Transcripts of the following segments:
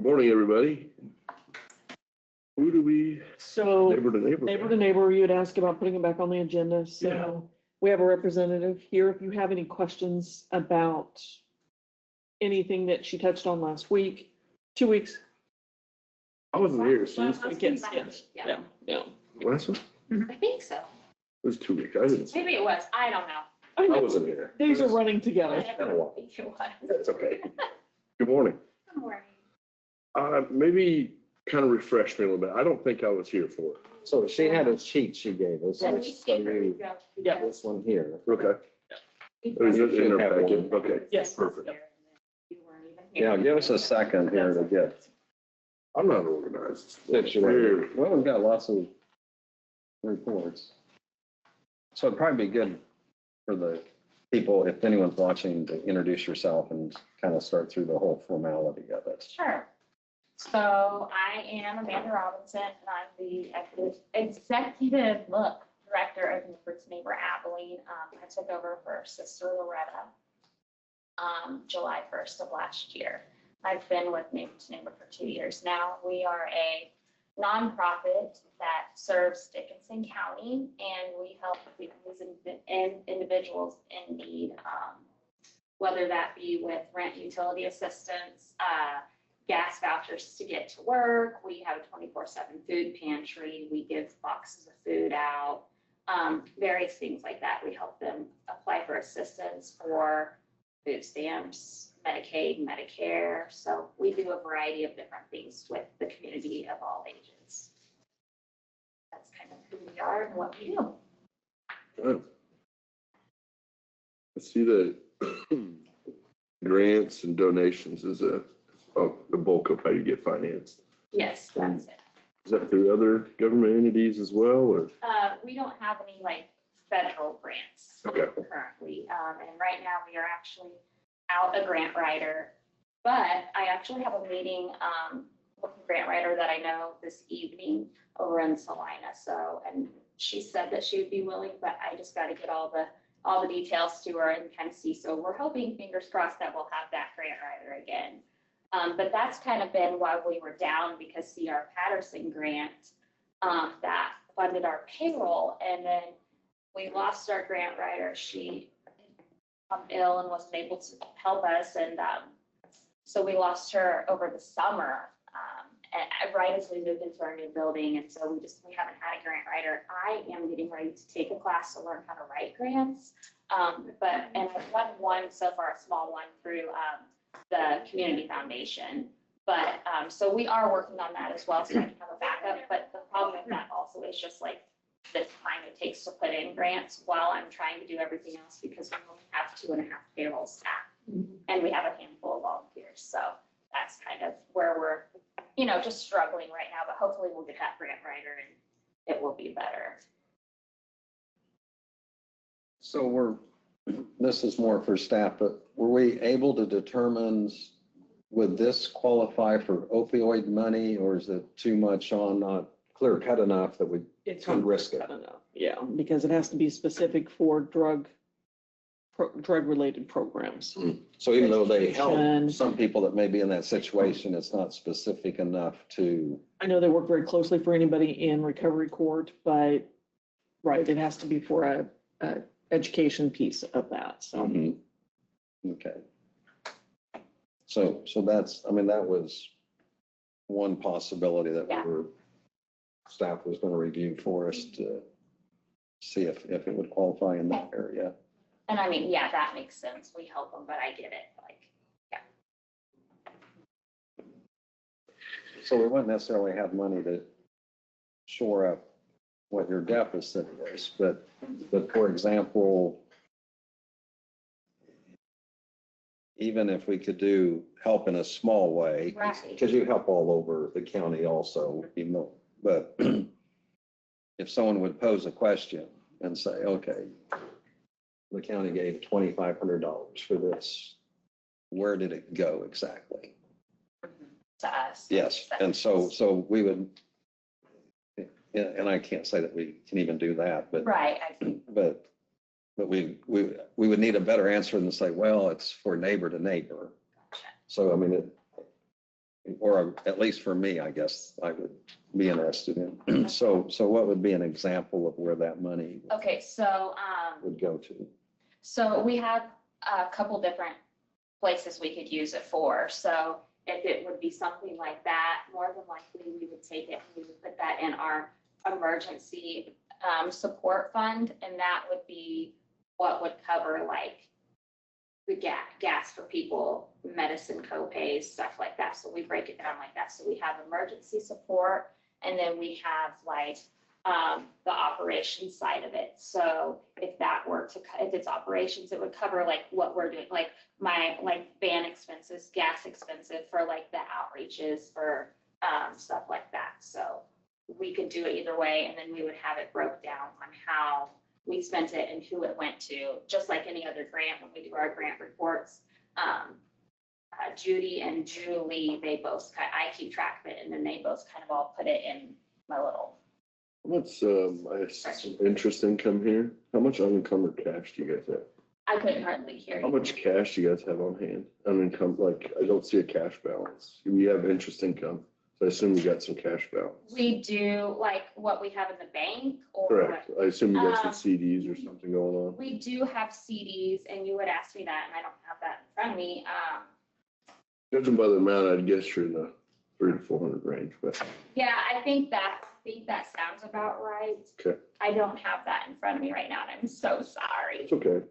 Good morning, everybody. Who do we, So neighbor to neighbor? neighbor to neighbor, you had asked about putting it back on the agenda. So we have a representative here. If you have any questions about anything that she touched on last week, 2 weeks. I wasn't here, so Last week, yes. Yeah. last one? I think so. It was 2 weeks. I didn't, Maybe it was. I don't know. I wasn't here. Days are running together. I don't think it was. That's okay. Good morning. Good morning. Maybe kind of refresh me a little bit. I don't think I was here for it. So she had a sheet she gave us. Yeah, So we skipped her. you- Yeah. This one here. Okay. It was in her packet. Okay. Yes. Perfect. You weren't even here. Yeah, give us a second here to get I'm not organized. situated. Well, we've got lots of reports. So it'd probably be good for the people, if anyone's watching, to introduce yourself and kind of start through the whole formality of it. Sure. So I am Amanda Robinson, and I'm the executive director of Neighbor to Neighbor Abilene. I took over for Sister Loretta July 1st of last year. I've been with Neighbor to Neighbor for 2 years now. We are a nonprofit that serves Dickinson County, and we help families and individuals in need, whether that be with rent, utility assistance, gas vouchers to get to work. We have a 24/7 food pantry. We give boxes of food out, various things like that. We help them apply for assistance for food stamps, Medicaid, Medicare. So we do a variety of different things with the community of all ages. That's kind of who we are and what we do. Good. I see that grants and donations is the bulk of how you get financed. Yes, that's it. Is that through other government entities as well, or? We don't have any like federal grants Okay. currently. And right now we are actually out a grant writer, but I actually have a meeting with a grant writer that I know this evening over in Salina. So, and she said that she would be willing, but I just got to get all the details to her and kind of see. So we're hoping, fingers crossed, that we'll have that grant writer again. But that's kind of been why we were down, because C.R. Patterson grant that funded our payroll, and then we lost our grant writer. She became ill and wasn't able to help us, and so we lost her over the summer, and right as we moved into our new building, and so we haven't had a grant writer. I am getting ready to take a class to learn how to write grants, and I've done one so far, a small one through the Community Foundation. But so we are working on that as well, so I can have a backup. But the problem with that also is just like the time it takes to put in grants while I'm trying to do everything else, because we only have 2.5 payroll staff, and we have a handful of volunteers. So that's kind of where we're, just struggling right now. But hopefully we'll get that grant writer and it will be better. So this is more for staff, but were we able to determine, would this qualify for opioid money, or is it too much on, not clear cut enough that we can risk it? I don't know. Yeah, because it has to be specific for drug-related programs. So even though they help Education. some people that may be in that situation, it's not specific enough to. I know they work very closely for anybody in recovery court, but right, it has to be for a education piece of that. So Okay. So that's, that was one possibility that staff was going to review for us to see if it would qualify in that area. And that makes sense. We help them, but I get it. So we wouldn't necessarily have money to shore up what your deficit is, but for example, even if we could do help in a small way, because you help all over the county also, but if someone would pose a question and say, okay, the county gave $2,500 for this, where did it go exactly? To us. Yes, and so we would, and I can't say that we can even do that, but Right. but we would need a better answer than say, well, it's for neighbor to neighbor. Gotcha. So or at least for me, I guess I would be interested in. So what would be an example of where that money Okay, so, would go to? so we have a couple different places we could use it for. So if it would be something like that, more than likely we would take it and we would put that in our emergency support fund, and that would be what would cover like the gas for people, medicine co-pays, stuff like that. So we break it down like that. So we have emergency support, and then we have like the operations side of it. So if that were to, if it's operations, it would cover like what we're doing, like my van expenses, gas expensive for like the outreaches for stuff like that. So we could do it either way, and then we would have it broke down on how we spent it and who it went to, just like any other grant when we do our grant reports. Judy and Julie, they both, I keep track of it, and then they both kind of all put it in my little. What's, I have some interest income here. How much unencumbered cash do you guys have? I couldn't hardly hear How you. much cash do you guys have on hand? Unencumbered, like, I don't see a cash balance. We have interest income, so I assume you got some cash balance. We do like what we have in the bank, or Correct. I assume you got some CDs or something going on. we do have CDs, and you would ask me that, and I don't have that in front of me. Judging by the amount, I'd guess you're in the 300 to 400 range, but Yeah, I think that sounds about right. okay, I don't have that in front of me right now, and I'm so sorry. it's okay.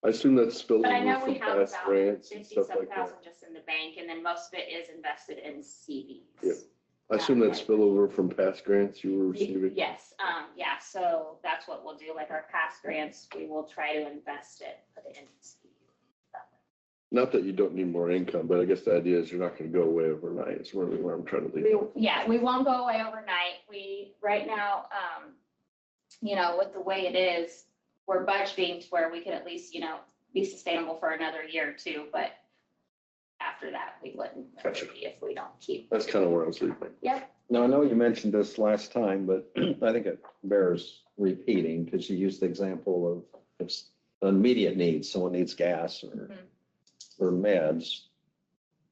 I assume that's But I know spillover we from have past about grants and stuff 57,000 like that. just in the bank, and then most of it is invested in CDs. Yeah. I assume that's spillover from past grants you were receiving. Yes, yeah, so that's what we'll do, like our past grants, we will try to invest it, put it in CDs. Not that you don't need more income, but I guess the idea is you're not gonna go away overnight. It's really where I'm trying to lead. Yeah, we won't go away overnight. Right now, you know, with the way it is, we're budgeting to where we can at least, you know, be sustainable for another year or two, but after that, we wouldn't Gotcha. be if we don't keep. That's kind of where I was leading. Yep, Now, I know you mentioned this last time, but I think it bears repeating because you used the example of it's immediate needs. Someone needs gas or meds,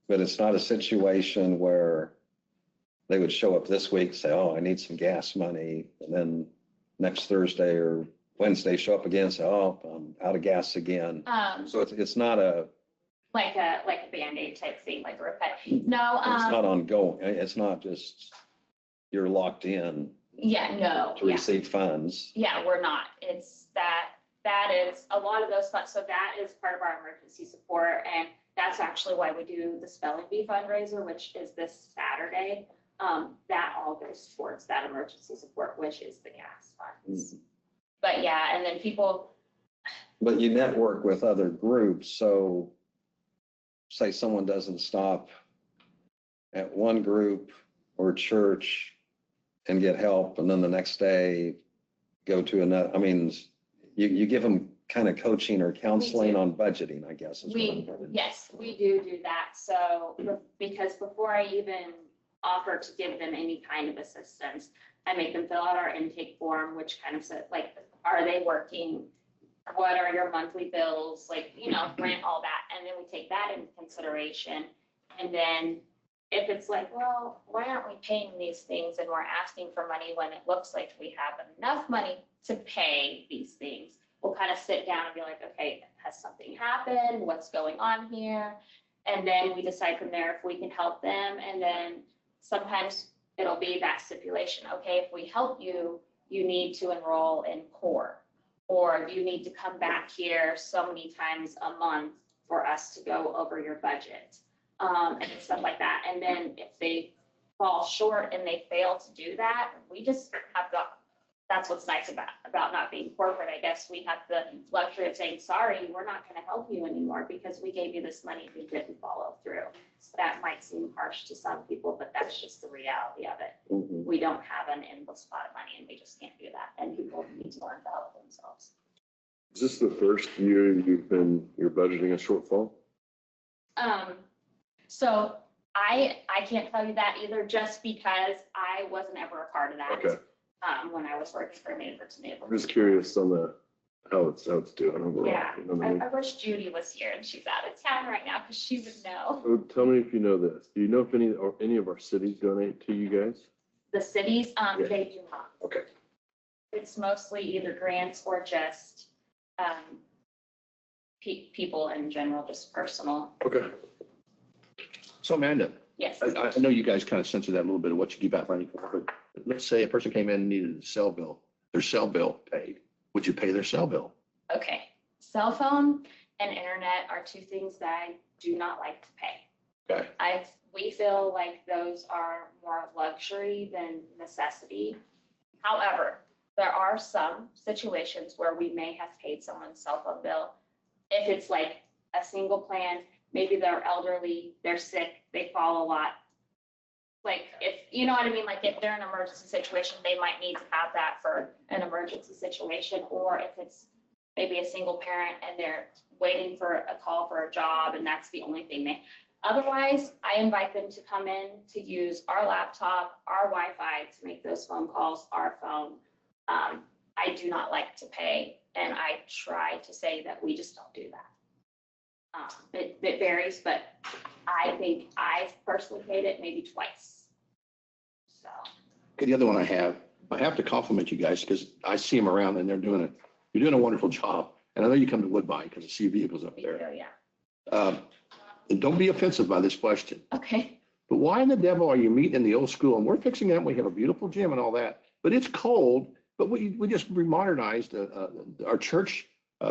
but it's not a situation where they would show up this week, say, oh, I need some gas money. And then next Thursday or Wednesday, show up again, say, oh, I'm out of gas again. So it's not a, like a Band-Aid type thing, like a repet. No, it's not ongoing. It's not just you're locked in yeah, no, to yeah. receive funds. Yeah, we're not. It's that is a lot of those funds. So that is part of our emergency support. And that's actually why we do the Spelling Bee fundraiser, which is this Saturday. That all goes towards that emergency support, which is the gas funds. But yeah, and then people. But you network with other groups. So say someone doesn't stop at one group or church and get help, and then the next day go to another. I mean, you give them kind of coaching or counseling on budgeting, I guess. Yes, we do that. So because before I even offer to give them any kind of assistance, I make them fill out our intake form, which kind of says like, are they working? What are your monthly bills? Like, you know, rent, all that. And then we take that into consideration. And then if it's like, well, why aren't we paying these things and we're asking for money when it looks like we have enough money to pay these things, we'll kind of sit down and be like, okay, has something happened? What's going on here? And then we decide from there if we can help them. And then sometimes it'll be that stipulation. Okay, if we help you, you need to enroll in core, or you need to come back here so many times a month for us to go over your budget. And stuff like that. And then if they fall short and they fail to do that, we just have that's what's nice about not being corporate. I guess we have the luxury of saying, sorry, we're not going to help you anymore because we gave you this money and you didn't follow through. So that might seem harsh to some people, but that's just the reality of it. We don't have an endless pot of money and we just can't do that. And people need to learn to help themselves. Is this the first year you're budgeting a shortfall? So I can't tell you that either, just because I wasn't ever a part of that. Okay. When I was working for neighbor to neighbor. I'm just curious on the how it's doing overall. Yeah, You know what I mean? I wish Judy was here and she's out of town right now because she would know. So tell me if you know this. Do you know if any of our cities donate to you guys? The cities, Yeah. they do not. Okay. It's mostly either grants or just people in general, just personal. Okay. So Amanda, Yes. I know you guys kind of censor that a little bit of what you give out money for, but let's say a person came in and needed a cell bill, their cell bill paid. Would you pay their cell bill? Okay. Cell phone and internet are two things that I do not like to pay. Okay. We feel like those are more luxury than necessity. However, there are some situations where we may have paid someone's cell phone bill. If it's like a single plan, maybe they're elderly, they're sick, they fall a lot. Like if, you know what I mean? Like if they're in an emergency situation, they might need to have that for an emergency situation. Or if it's maybe a single parent and they're waiting for a call for a job and that's the only thing they, otherwise I invite them to come in to use our laptop, our Wi-Fi to make those phone calls, our phone. I do not like to pay, and I try to say that we just don't do that. It varies, but I think I've personally paid it maybe twice. So, Okay, the other one I have to compliment you guys because I see them around and you're doing a wonderful job. And I know you come to Woodbine because I see vehicles up thank you, there. yeah. And don't be offensive by this question, Okay. but why in the devil are you meeting in the old school? And we're fixing that. We have a beautiful gym and all that, but it's cold. But we just remodernized our church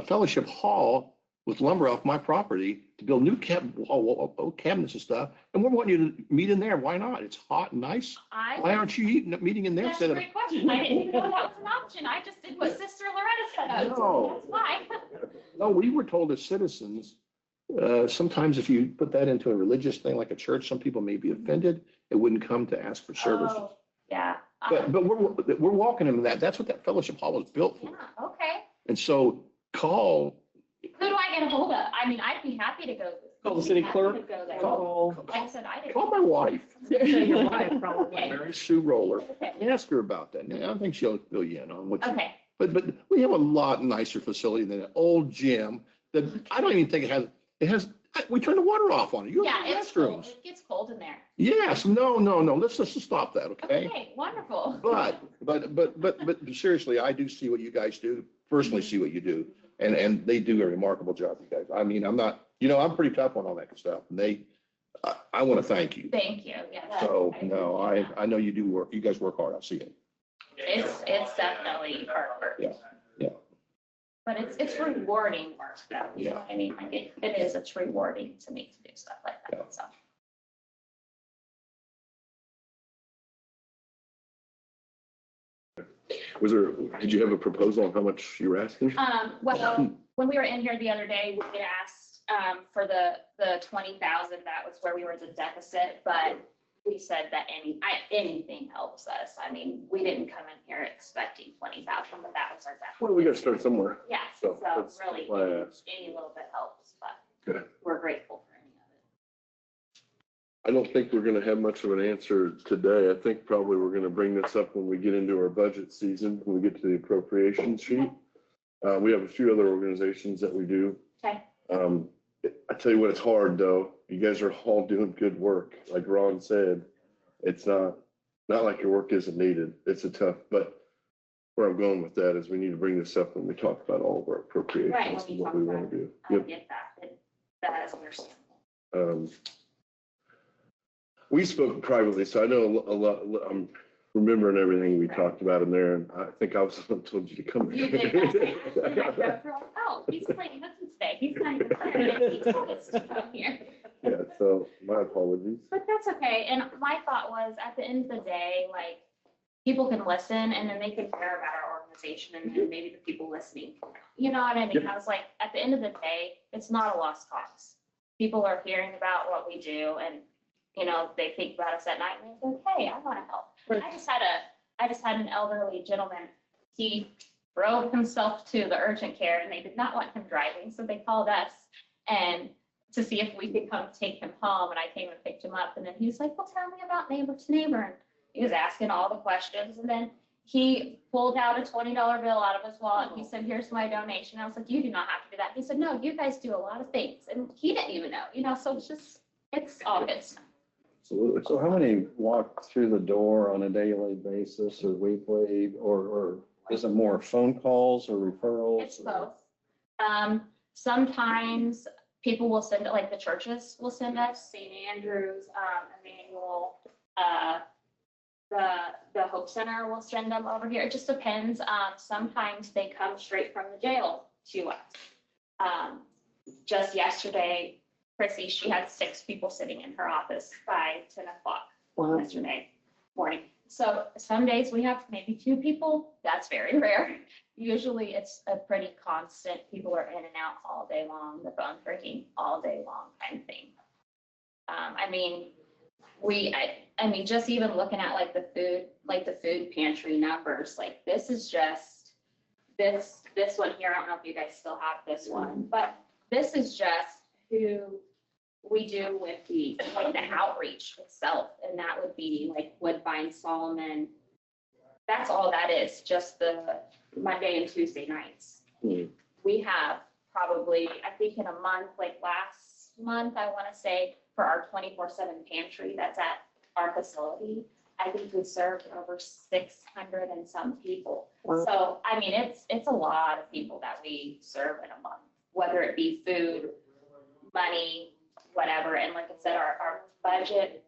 fellowship hall with lumber off my property to build new cabinets and stuff. And we're wanting you to meet in there. Why not? It's hot and nice. Why aren't you meeting in there That's a instead of? great question. I didn't even know that was an option. I just did what Sister Loretta said. No. That's why. No, we were told as citizens, sometimes if you put that into a religious thing like a church, some people may be offended. It wouldn't come to ask for services. Oh, yeah. But we're walking into that. That's what that fellowship hall was built Yeah, for. okay. And so call. Who do I get a hold of? I mean, I'd be happy to go. Call the city Happy clerk. to go there. Call. Like I said, I didn't. Call my wife, Say your wife, probably. Okay. Mary Sue Roller. Okay. Ask her about that. And I think she'll fill you in on what you. Okay. But we have a lot nicer facility than an old gym that I don't even think it has. We turn the water off on it. You Yeah, have it's cold. restrooms. It gets cold in there. Yes, no. Let's just stop that, okay? Okay, wonderful. But seriously, I do see what you guys do, personally see what you do. And they do a remarkable job, you guys. I mean, I'm not, I'm pretty tough on all that stuff. And I want to thank you. Thank you. Yeah. So, I no, appreciate that. I know you do work. You guys work hard. I see it. It's definitely hard work. Yeah. But it's rewarding work though. You know what I mean? Like it is, it's rewarding to me to do stuff like that. So. Did you have a proposal on how much you were asking? Well, when we were in here the other day, we had asked, for the 20,000, that was where we were at the deficit, but we said that anything helps us. I mean, we didn't come in here expecting 20,000, but that was our deficit. Well, we got to start somewhere. Yeah, So so that's really, why I asked. any little bit helps, but Good. we're grateful for any of it. I don't think we're going to have much of an answer today. I think probably we're going to bring this up when we get into our budget season, when we get to the appropriation sheet. We have a few other organizations that we do. Okay. I tell you what, it's hard though. You guys are all doing good work. Like Ron said, it's not like your work isn't needed. It's a tough, but where I'm going with that is we need to bring this up when we talk about all of our appropriations Right, and when we what talk we about want to do. I Yep. get that. That is understandable. We spoke privately, so I know a lot. I'm remembering everything we talked about in there, and I think I was the one who told you to come You here. did. Oh, he's playing hooky today. He's not even playing. He told us to come here. Yeah, so my apologies. But that's okay. And my thought was, at the end of the day, like, people can listen and then they can care about our organization and then maybe the people listening. You know what I mean? Yep. I was like, at the end of the day, it's not a lost cause. People are hearing about what we do and, they think about us at night and they think, hey, I want to help. Right. I just had an elderly gentleman. He drove himself to the urgent care and they did not want him driving. So they called us and to see if we could come take him home. And I came and picked him up. And then he was like, well, tell me about neighbor to neighbor. And he was asking all the questions. And then he pulled out a $20 bill out of his wallet. He said, here's my donation. I was like, you do not have to do that. He said, no, you guys do a lot of things. And he didn't even know, so it's all good stuff. Absolutely. So how many walk through the door on a daily basis or weekly, or is it more phone calls or referrals? It's both. Sometimes people will send it, like the churches will send us, St. Andrews, Emmanuel, the Hope Center will send them over here. It just depends. Sometimes they come straight from the jail to us. Just yesterday, Chrissy, she had 6 people sitting in her office by 10 o'clock Wow. yesterday morning. So some days we have maybe 2 people. That's very rare. Usually it's a pretty constant. People are in and out all day long. The phone's ringing all day long kind of thing. I mean, just even looking at like the food pantry numbers, like this is just this one here. I don't know if you guys still have this one, but this is just who we do with the outreach itself. And that would be like Woodbine, Solomon. That's all that is, just the Monday and Tuesday nights. We have probably, I think in a month, like last month, I want to say for our 24/7 pantry that's at our facility, I think we served over 600 and some people. Wow. So, I mean, it's a lot of people that we serve in a month, whether it be food, money, whatever. And like I said, our budget,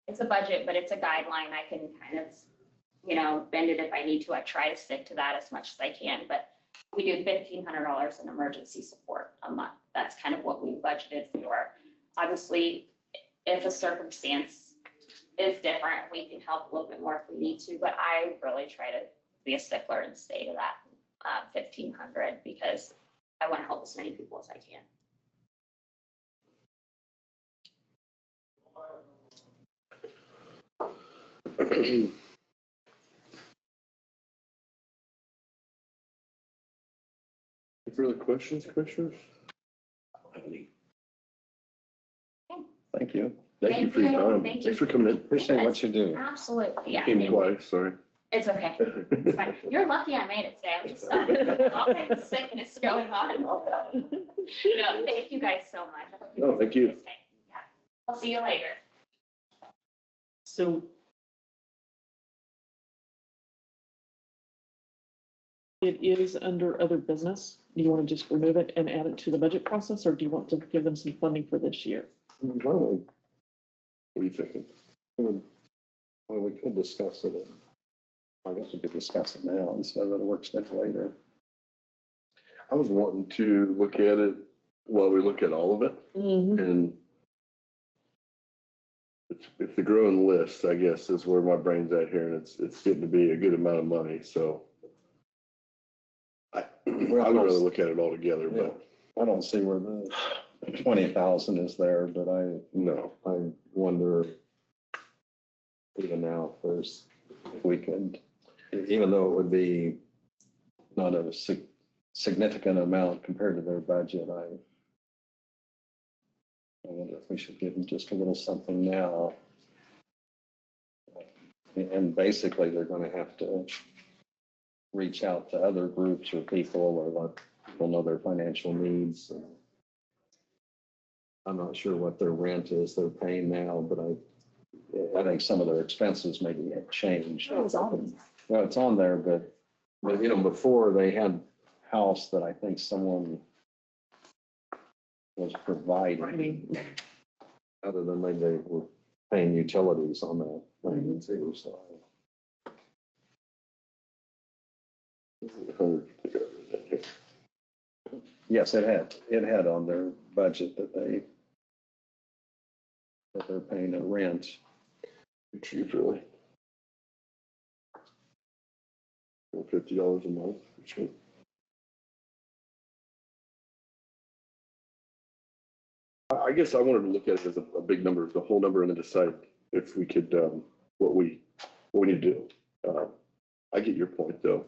it's a budget, but it's a guideline. I can kind of, bend it if I need to. I try to stick to that as much as I can, but we do $1,500 in emergency support a month. That's kind of what we budgeted for. Obviously, if a circumstance is different, we can help a little bit more if we need to, but I really try to be a stickler and stay to that 1,500 because I want to help as many people as I can. Any further questions, commissioners? Thank you. Thank you for your time. Thank you. Thanks for coming in. Appreciate what you do. Absolutely, yeah. Came twice, sorry. It's okay. It's fine. You're lucky I made it today. I'm just all kinds of sickness going on. No, thank you guys so much. I hope No, have a thank you. nice day. Yeah. I'll see you later. So it is under other business. Do you want to just remove it and add it to the budget process, or do you want to give them some funding for this year? Well, What are you thinking? we could discuss it. I guess we could discuss it now instead of the work schedule later. I was wanting to look at it while we look at all of it, and it's the growing list, I guess, is where my brain's at here, and it's getting to be a good amount of money, so I would rather look at it all together, but I don't see where the 20,000 is there, but I wonder even now first if we could, even though it would be not a significant amount compared to their budget, I wonder if we should give them just a little something now. And basically, they're going to have to reach out to other groups or people or let people know their financial needs. And I'm not sure what their rent is they're paying now, but I think some of their expenses maybe have changed. Oh, it's on. Well, it's on there, but before they had a house that I think someone was providing, other than they were paying utilities on that thing too, so. Yes, it had on their budget that they're paying a rent. cheap, really. $50 a month. Cheap. I guess I wanted to look at it as a big number, the whole number, and then decide if we could, what we need to do. I get your point, though.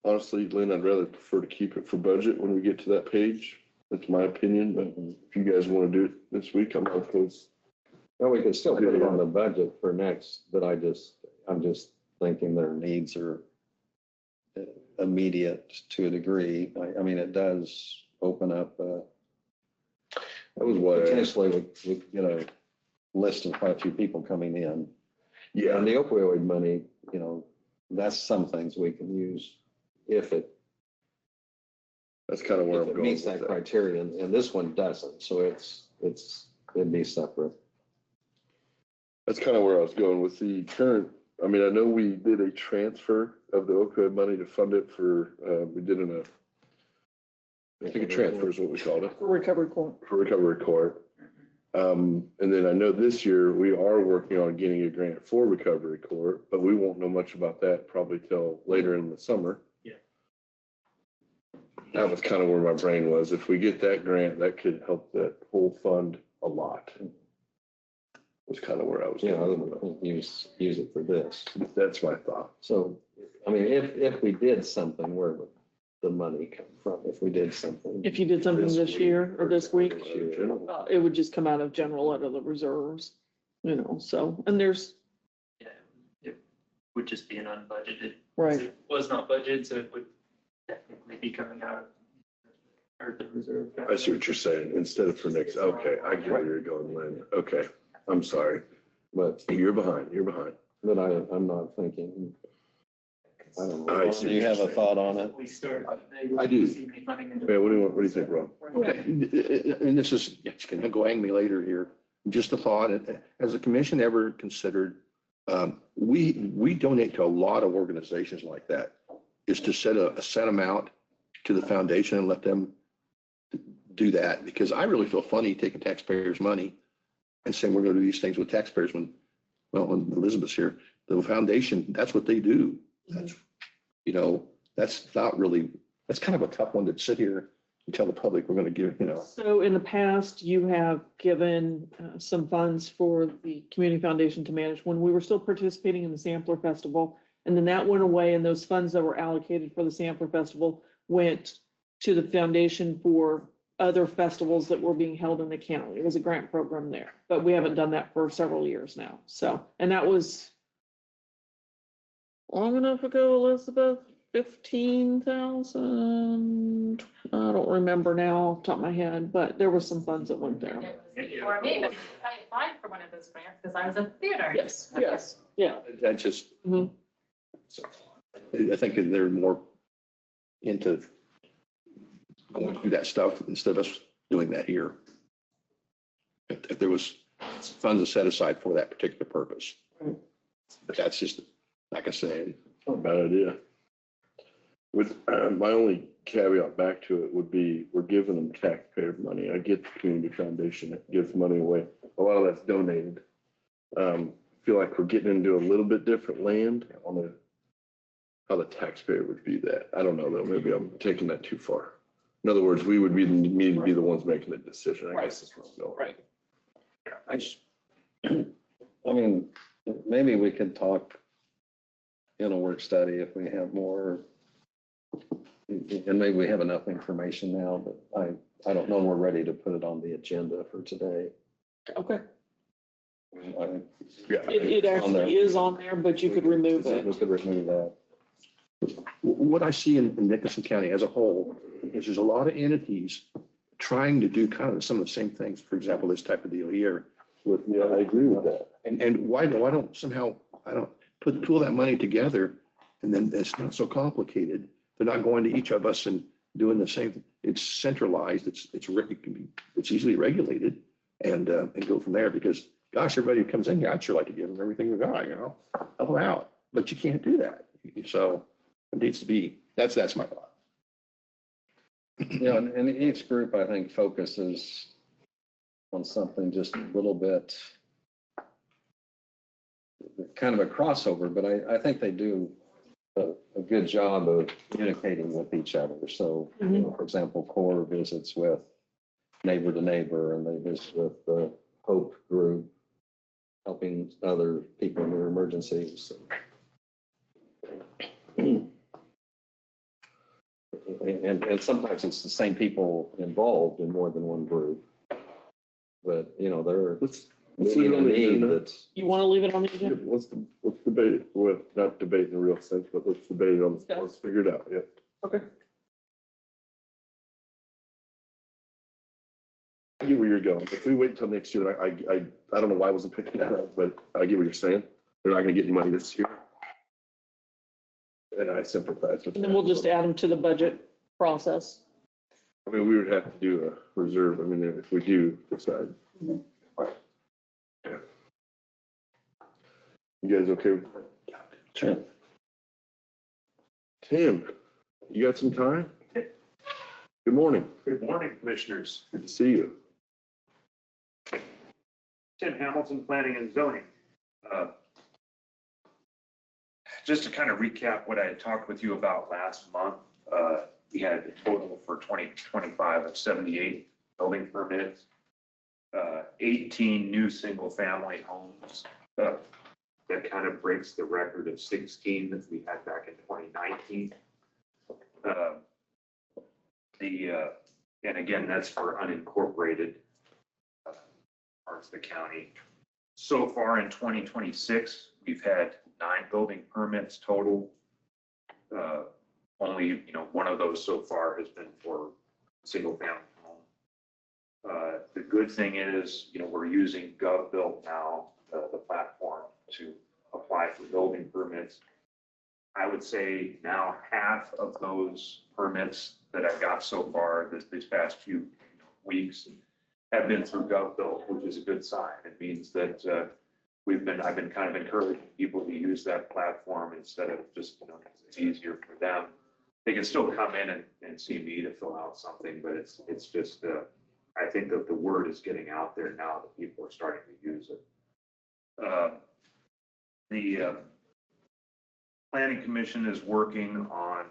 Honestly, Lynn, I'd rather prefer to keep it for budget when we get to that page. That's my opinion, but if you guys want to do it this week, I'm not opposed. Well, we could still put it on the budget for next, but I'm just thinking their needs are immediate to a degree. I mean, it does open up, That was what, potentially we could get a list of quite a few people coming in. yeah, And the opioid money, that's some things we can use if it that's kind of where I'm going meets with that that. criterion, and this one doesn't, so it'd be separate. That's kind of where I was going with the current. I mean, I know we did a transfer of the opioid money to fund it for, we did I think a transfer is what we called it, Recovery court. for recovery court. And then I know this year we are working on getting a grant for recovery court, but we won't know much about that probably till later in the summer. Yeah. That was kind of where my brain was. If we get that grant, that could help that whole fund a lot. Was kind of where I was going. Use it for this. That's my thought. So, I mean, if we did something, where would the money come from? If we did something. If you did something this year or this week, This year. it would just come out of general out of the reserves, so, and there's, Yeah, it would just be an unbudgeted. right. It was not budgeted, so it would technically be coming out of the reserve. I see what you're saying. Instead of for next, okay, I get where you're going, Lynn. Okay, I'm sorry. But, You're behind. but I'm not thinking, I don't know. I see Do you have a thought on it? We started. I do. Man, what do you think, Rob? Okay, and this is, it's gonna go hang me later here. Just a thought, has the commission ever considered, we donate to a lot of organizations like that, is to set a set amount to the foundation and let them do that, because I really feel funny taking taxpayers' money and saying we're gonna do these things with taxpayers when Elizabeth's here, the foundation, that's what they do. That's, that's not really, that's kind of a tough one to sit here and tell the public we're gonna give, So in the past, you have given some funds for the community foundation to manage when we were still participating in the Sampler Festival. And then that went away, and those funds that were allocated for the Sampler Festival went to the foundation for other festivals that were being held in the county. It was a grant program there, but we haven't done that for several years now. So, and that was long enough ago, Elizabeth, 15,000. I don't remember now off the top of my head, but there were some funds that went there. For me, but I applied for one of those grants because I was a theater. Yes, yeah. that just, Mhm. I think that they're more into going through that stuff instead of us doing that here. If there was funds set aside for that particular purpose. But that's just, like I said, Not a bad idea. With, my only caveat back to it would be, we're giving them taxpayer money. I get the community foundation that gives money away. A lot of that's donated. Feel like we're getting into a little bit different land on how the taxpayer would view that. I don't know though, maybe I'm taking that too far. In other words, we would be, need to be the ones making the decision. I guess that's what's going. Right. I mean, maybe we could talk in a work study if we have more, and maybe we have enough information now, but I don't know, we're ready to put it on the agenda for today. Okay. Yeah. It actually is on there, but you could remove it. We could remove that. what I see in Dickinson County as a whole is there's a lot of entities trying to do kind of some of the same things. For example, this type of deal here. Yeah, I agree with that. And why don't somehow, I don't pool that money together, and then it's not so complicated. They're not going to each of us and doing the same. It's centralized. It's easily regulated, and go from there. Because gosh, everybody who comes in here, I'd sure like to give them everything we got, help them out. But you can't do that. So it needs to be. That's my thought. Yeah, and each group, I think, focuses on something just a little bit, kind of a crossover, but I think they do a good job of communicating with each other. So, for example, CORE visits with Neighbor to Neighbor, and they visit with the HOPE group, helping other people in their emergencies. And sometimes it's the same people involved in more than one group. But, they're, meeting a need that's, You want to leave it on the agenda? Let's debate it, well, not debate in the real sense, but let's debate it on, Discuss. let's figure it out, yeah. Okay. I get where you're going. If we wait until next year, I don't know why I wasn't picking that up, but I get what you're saying. They're not gonna get any money this year. And I sympathize with that. And then we'll just add them to the budget process. I mean, we would have to do a reserve, I mean, if we do decide. Mhm. Yeah. You guys okay with that? sure. Tim, you got some time? Good morning. Good morning, Commissioners. Good to see you. Tim Hamilton, Planning and Zoning. Just to kind of recap what I had talked with you about last month, we had a total for 2025 of 78 building permits, 18 new single-family homes. That kind of breaks the record of 16 that we had back in 2019. And again, that's for unincorporated parts of the county. So far in 2026, we've had 9 building permits total. Only, one of those so far has been for single family home. The good thing is, we're using GovBuilt now, the platform, to apply for building permits. I would say now half of those permits that I've got so far these past few weeks have been through GovBuilt, which is a good sign. It means that I've been kind of encouraging people to use that platform instead of just, it's easier for them. They can still come in and see me to fill out something, but it's just, I think that the word is getting out there now that people are starting to use it. The Planning Commission is working on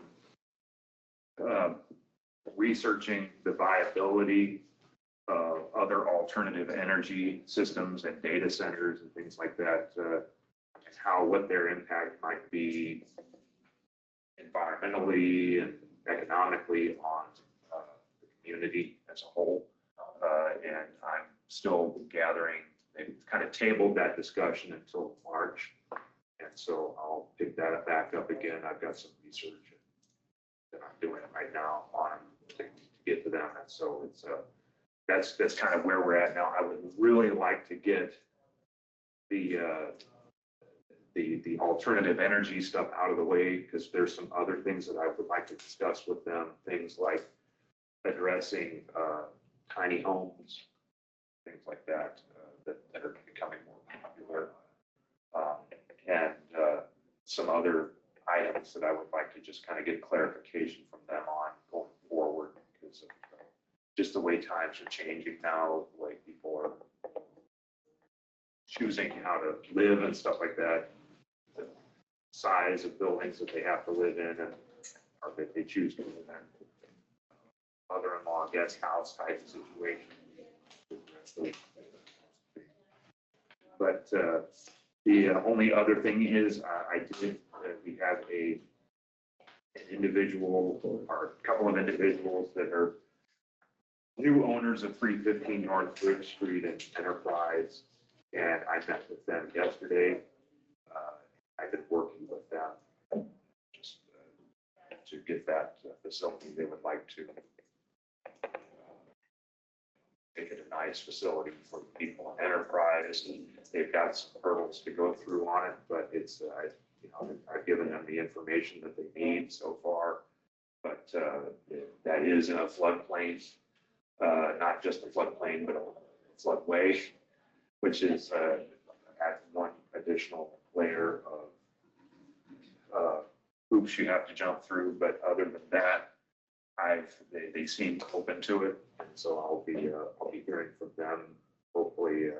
researching the viability of other alternative energy systems and data centers and things like that, and what their impact might be environmentally and economically on the community as a whole. And I'm still gathering, they've kind of tabled that discussion until March. And so I'll pick that back up again. I've got some research that I'm doing right now on to get to them. And so it's that's kind of where we're at now. I would really like to get the alternative energy stuff out of the way, because there's some other things that I would like to discuss with them. Things like addressing tiny homes, things like that, that are becoming more popular. And some other items that I would like to just kind of get clarification from them on going forward, because of just the way times are changing now, the way people are choosing how to live and stuff like that, the size of buildings that they have to live in and or that they choose to live in, mother-in-law guest house type of situation. But the only other thing is we have an individual or a couple of individuals that are new owners of 315 North Bridge Street and Enterprise, and I met with them yesterday. I've been working with them just to get that facility. They would like to make it a nice facility for people in Enterprise, and they've got some hurdles to go through on it, but it's, I've given them the information that they need so far, but that is in a floodplain, not just a floodplain, but a floodway, which is adds one additional layer of hoops you have to jump through. But other than that, they seem open to it, and so I'll be hearing from them. Hopefully,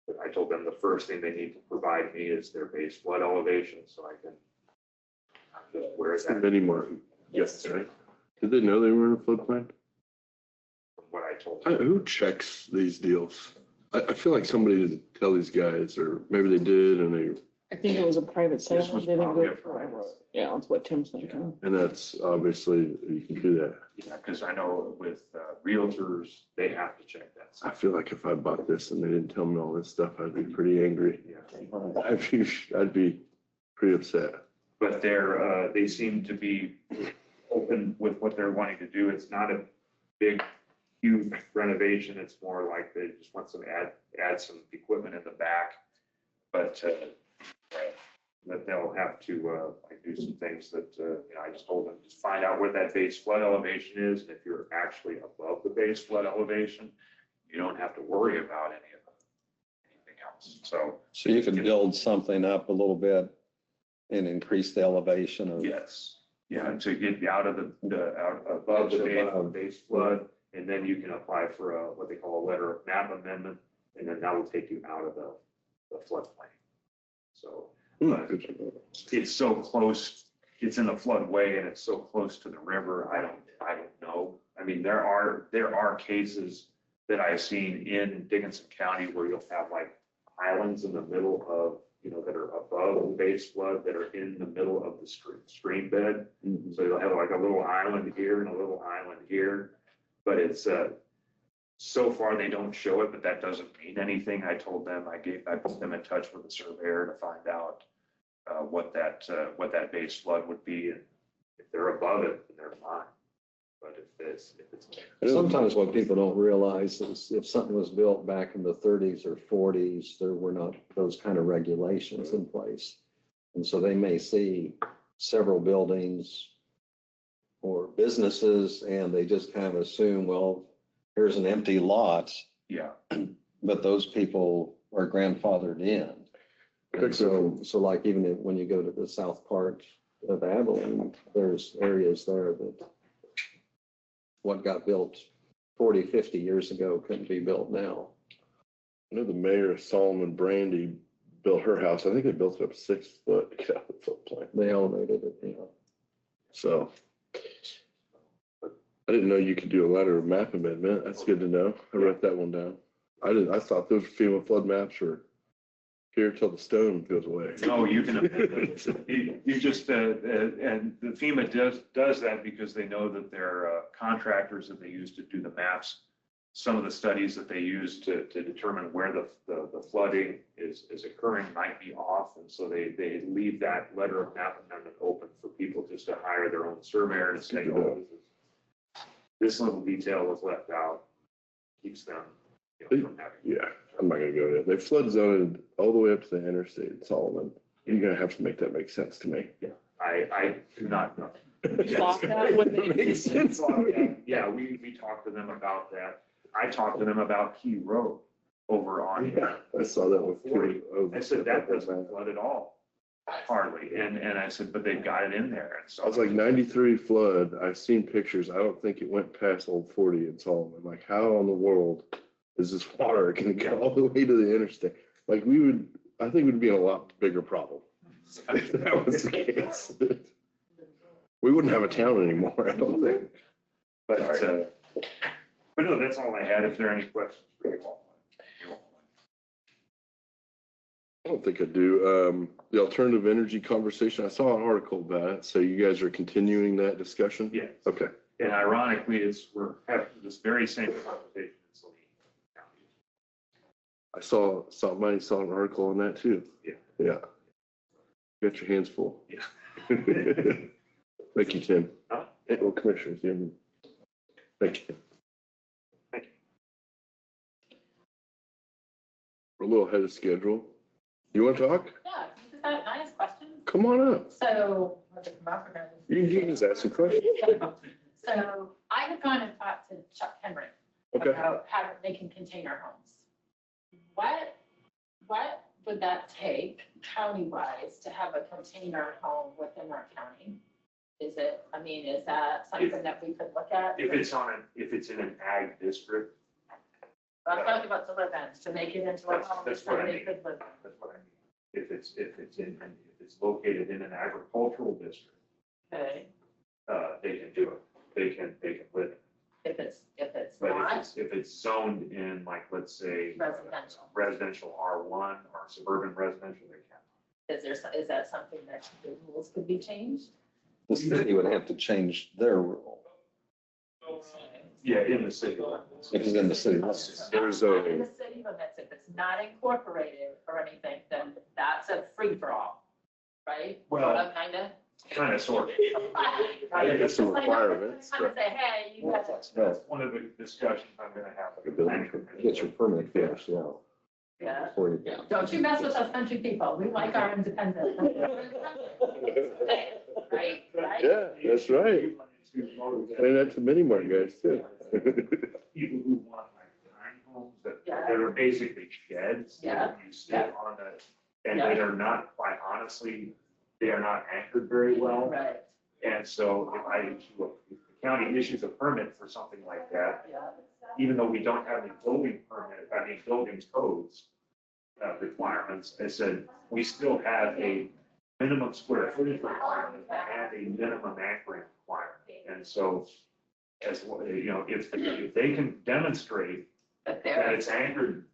but I told them the first thing they need to provide me is their base flood elevation, so I can just where is that? Any more? Yes, right. Did they know they were in a floodplain? From what I told them. Who checks these deals? I feel like somebody didn't tell these guys, or maybe they did and they. I think it was a private sale. This was They didn't probably go a for private railroad. sale. Yeah, that's what Tim's thinking. And that's obviously, you can do that. Yeah, because I know with realtors, they have to check that. I feel like if I bought this and they didn't tell me all this stuff, I'd be pretty angry. Yeah. I'd be pretty upset. But they seem to be open with what they're wanting to do. It's not a big, huge renovation. It's more like they just want some add some equipment in the back. But that they'll have to like do some things that, I just told them, just find out where that base flood elevation is. And if you're actually above the base flood elevation, you don't have to worry about anything else. So, So you can build something up a little bit and increase the elevation of. yes, yeah, to get out of out above the base flood. And then you can apply for what they call a letter of map amendment, and then that will take you out of the floodplain. So, but it's so close, it's in the floodway and it's so close to the river, I don't know. I mean, there are cases that I've seen in Dickinson County where you'll have like islands in the middle of, that are above the base flood, that are in the middle of the stream bed. So you'll have like a little island here and a little island here. But it's, so far they don't show it, but that doesn't mean anything. I told them, I put them in touch with the surveyor to find out what that base flood would be. And if they're above it, then they're fine. But if it's. Sometimes what people don't realize is if something was built back in the 30s or 40s, there were not those kind of regulations in place. And so they may see several buildings or businesses and they just kind of assume, well, here's an empty lot. Yeah. But those people are grandfathered in. And so like even when you go to the south part of Abilene, there's areas there that what got built 40, 50 years ago couldn't be built now. I know the mayor of Solomon Brandy built her house. I think they built it up 6 foot. Yeah, floodplain. They elevated it, So I didn't know you could do a letter of map amendment. That's good to know. I wrote that one down. I thought those FEMA flood maps were here till the stone goes away. No, you can, you just, and the FEMA does that because they know that their contractors that they use to do the maps, some of the studies that they use to determine where the flooding is occurring might be off. And so they leave that letter of map amendment open for people just to hire their own surveyor to say, oh, this little detail was left out, keeps them from having. Yeah, I'm not gonna go there. They flood zoned all the way up to the interstate in Solomon. You're gonna have to make that make sense to me. Yeah, I do not know. Block that when they- Makes sense to me. Yeah, we talked to them about that. I talked to them about Key Road over on. Yeah, I saw that one. 40. I said, that doesn't flood at all, hardly. And I said, but they've got it in there. And so I was like 93 flood. I've seen pictures. I don't think it went past Old 40 in Solomon. Like, how in the world is this water gonna get all the way to the interstate? Like, I think we'd be in a lot bigger problem if that was the case. We wouldn't have a town anymore, I don't think. But no, that's all I had. If there are any questions for you all. I don't think I do. The alternative energy conversation, I saw an article about it. So you guys are continuing that discussion? Yes. Okay. And ironically, we're having this very same conversation in Saline County. I somebody saw an article on that too. Yeah. Yeah. Got your hands full. Yeah. Thank you, Tim. Huh? Well, commissioners, you. Thank you. Thank you. We're a little ahead of schedule. You want to talk? Yeah, you just had nice questions. Come on up. So, what's it come up or You can just ask a question. So I have gone and talked to Chuck Henry Okay. about how making container homes. What would that take county-wise to have a container home within our county? Is that something that we could look at? If it's in an ag district, I'm talking about to live in, to make it into a home that That's what I somebody mean. could live in. that's what I mean. If it's located in an agricultural district, Okay, they can do it. They can live it. if it's But not if it's zoned in, like, let's say, residential, residential R1 or suburban residential, they can. is that something that the rules could be changed? The city would have to change their rule. Yeah, in the city. If it's in the city limits. There's Not in a, the city limits, if it's not incorporated or anything, then that's a free-for-all, right? Well- Kinda. Sort of. I think it's some Like, requirements, Kind of but say, hey, you gotta, That's one of the discussions I'm gonna have. Like a building permit. Get your permit first, yeah. yeah. Before you. Don't you mess with us country people, we like our independence. Right, right? yeah, that's right. And that's the mini mart guys too. People who want like tiny homes that Yeah. are basically sheds. Yeah. That you sit on and Yeah. that are not, quite honestly, they are not anchored very well. Right, And so if the county issues a permit for something like that, yeah, even though we don't have any building codes requirements, I said, we still have a minimum square footage requirement and a minimum anchoring requirement. And so, as, you know, if they can demonstrate but that there, it's anchored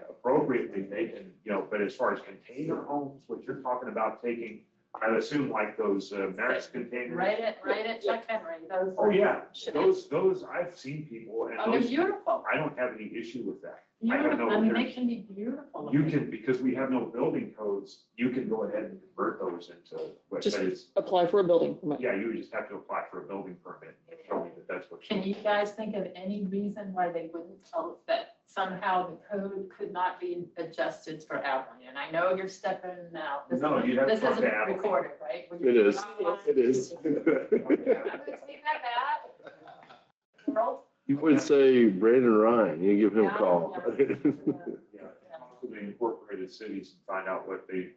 appropriately, they can, you know, but as far as container homes, what you're talking about taking, I would assume like those Maris containers. right at Chuck Henry, those. Oh, yeah, those, I've seen people and Oh, they're those, beautiful, I don't have any issue with that. I have beautiful, no, I mean, they can be beautiful. you can, because we have no building codes, you can go ahead and convert those into, but Just- it's, Apply for a building permit. yeah, you would just have to apply for a building permit, and show me that that's what. Can you guys think of any reason why they wouldn't tell that somehow the code could not be adjusted for Abilene? And I know you're stepping out. This No, you'd have to This talk isn't to Abilene. recorded, right? It is, it is. I'm gonna take that back. World? You would say Brandon Ryan, you give him a call. Yeah, talk to the incorporated cities and find out what the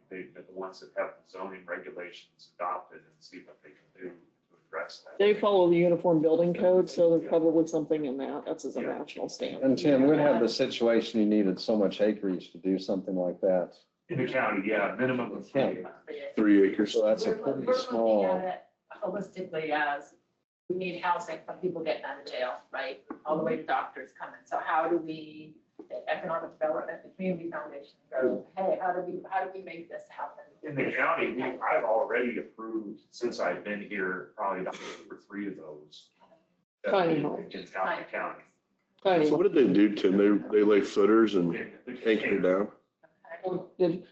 ones that have the zoning regulations adopted and see what they can do to address that. They follow the uniform building code, so there's probably something in that. That's as a national standard. And Tim, we'd have the situation you needed so much acreage to do something like that. In the county, yeah, minimum of 3 acres. 3 acres. So that's a We're pretty looking small. at it holistically as we need housing for people getting out of jail, right? All the way to doctors coming. So how do we, the economic development, the community foundation go, hey, how do we make this happen? In the county, I've already approved, since I've been here, probably about 2 or 3 of those. Tiny homes. In County County. Tiny So what did they do, Tim? They lay footers and anchor it down? one. Did,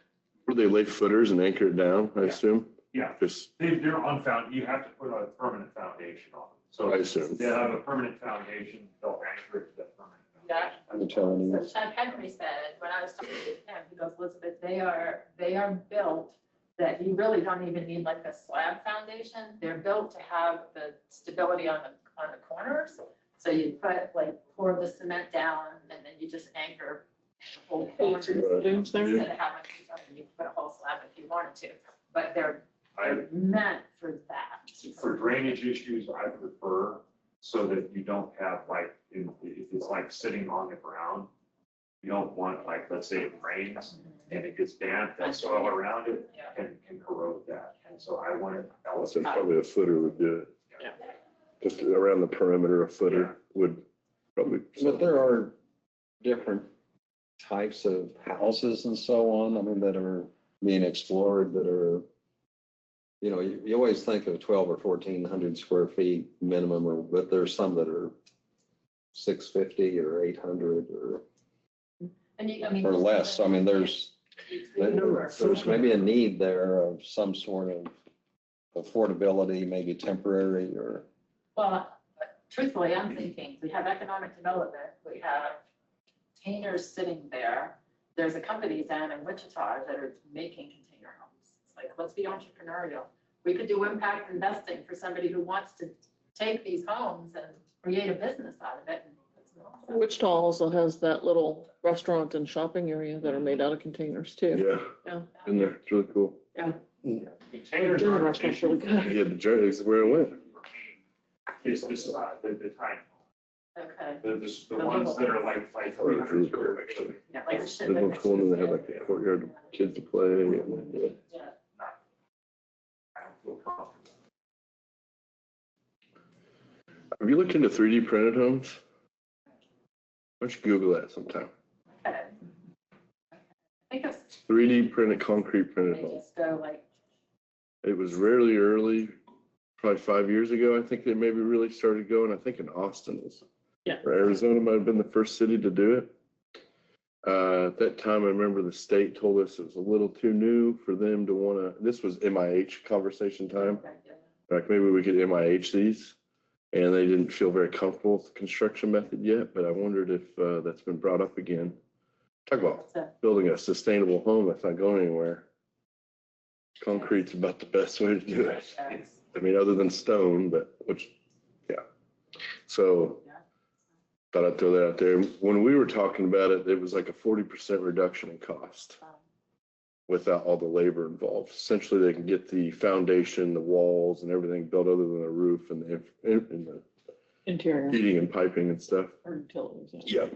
Or they lay footers and anchor it down, I assume? Yeah, Just, they're unfound, you have to put a permanent foundation on them. So I assume. they'll have a permanent foundation, they'll anchor it to that permanent Yeah. foundation. I'm telling you. So Chuck Henry said, when I was talking to him, he goes, Elizabeth, they are built that you really don't even need like a slab foundation. They're built to have the stability on the corners. So you pour the cement down and then you just anchor the whole corner. footings there? Instead of having, you put a whole slab if you wanted to, but they're meant for that. For drainage issues, I prefer so that you don't have if it's like sitting on the ground, you don't want let's say it rains and it gets damp, that soil around it can corrode that. And so I want it. so probably a footer would do it. Yeah. Just around the perimeter, a footer would probably. But there are different types of houses and so on, I mean, that are being explored that are, you know, you always think of 12 or 1,400 square feet minimum, but there's some that are 650 or 800 And or less. I mean, there's maybe a need there of some sort of affordability, maybe temporary or. Well, truthfully, I'm thinking, we have economic development, we have containers sitting there. There's a company down in Wichita that are making container homes. It's like, let's be entrepreneurial. We could do impact investing for somebody who wants to take these homes and create a business out of it. Wichita also has that little restaurant and shopping area that are made out of containers too. Yeah. Yeah. In there, it's really cool. Containers Dinner are an restaurant's issue. really good. Yeah, the journey is where it went. Is this, the tiny, Okay. the ones that are like 300 square feet. Yeah, like the shit There's that one makes cool one, sense. they have like a courtyard, kids to play. And, yeah. Yeah. I don't feel comfortable. Have you looked into 3D printed homes? Why don't you Google that sometime? Okay. I think it's, 3D printed, concrete printed they home. just go like, It was rarely early, probably 5 years ago. I think they maybe really started going. I think in Austin was. Yeah. Or Arizona might have been the first city to do it. At that time, I remember the state told us it was a little too new for them to want to. This was MIH conversation time. Like maybe we could MIH these, and they didn't feel very comfortable with the construction method yet. But I wondered if that's been brought up again. Talk about building a sustainable home that's not going anywhere. Concrete's about the best way to do it. I mean, other than stone, but which, yeah. So thought I'd throw that out there. When we were talking about it, it was like a 40% reduction in cost without all the labor involved. Essentially, they can get the foundation, the walls, and everything built other than the roof and the Interior heating and piping and stuff. or utilities. Yeah.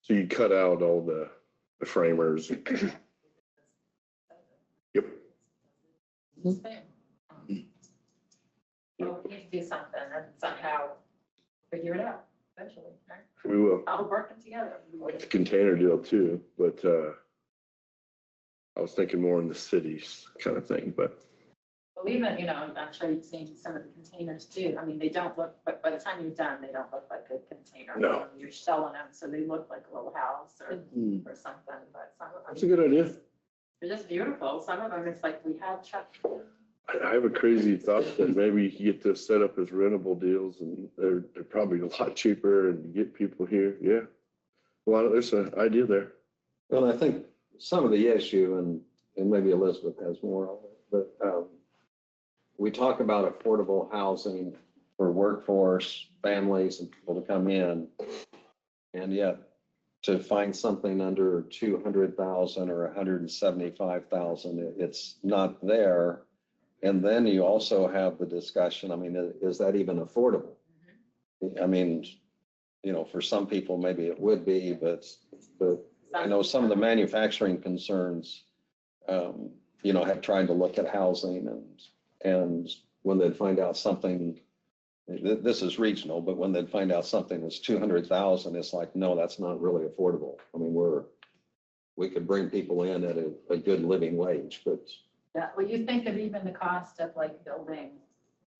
So you cut out all the framers. Yep. Well, we need to do something and somehow figure it out eventually, right? We will. All working together. Like the container deal too, but I was thinking more in the cities kind of thing, but Well, even, I'm sure you've seen some of the containers too. I mean, they don't look, but by the time you're done, they don't look like a container. No. You're selling them, so they look like a little house or something, but some that's a of them, good idea. they're just beautiful. Some of them, it's like we have Chuck. I have a crazy thought that maybe you can get this set up as rentable deals and they're probably a lot cheaper and you get people here. Yeah. Well, there's an idea there. Well, I think some of the issue, and maybe Elizabeth has more on it, but we talk about affordable housing for workforce, families, and people to come in. And yet to find something under 200,000 or 175,000, it's not there. And then you also have the discussion, I mean, is that even affordable? I mean, for some people, maybe it would be, but I know some of the manufacturing concerns, have tried to look at housing and when they'd find out something, this is regional, but when they'd find out something was 200,000, it's like, no, that's not really affordable. I mean, we could bring people in at a good living wage, but. Yeah, well, you think of even the cost of like building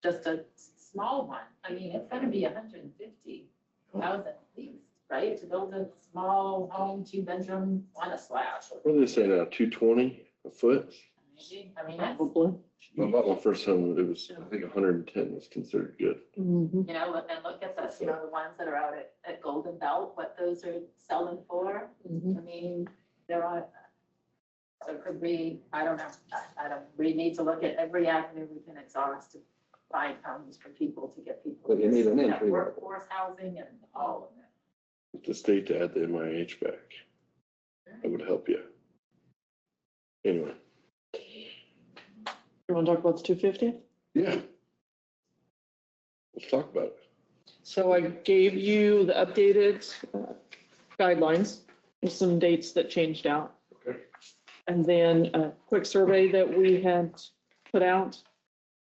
just a small one. I mean, it's gonna be 150,000 at least, right? To build a small home, 2-bedroom on a slab. What do they say now? 220 a foot? Maybe, I mean, that's, Probably. I bought my first home. It was, I think 110 was considered good. Mhm. and look at this, the ones that are out at Golden Belt, what those are selling for. Mhm. I mean, they're on, so could we, I don't know, we need to look at every avenue we can exhaust to find homes for people, to get people. But you need an entry level. Workforce housing and all of it. The state to add the MIH back. That would help you. Anyway. You want to talk about the 250? Yeah. Let's talk about it. So I gave you the updated guidelines with some dates that changed out. Okay. And then a quick survey that we had put out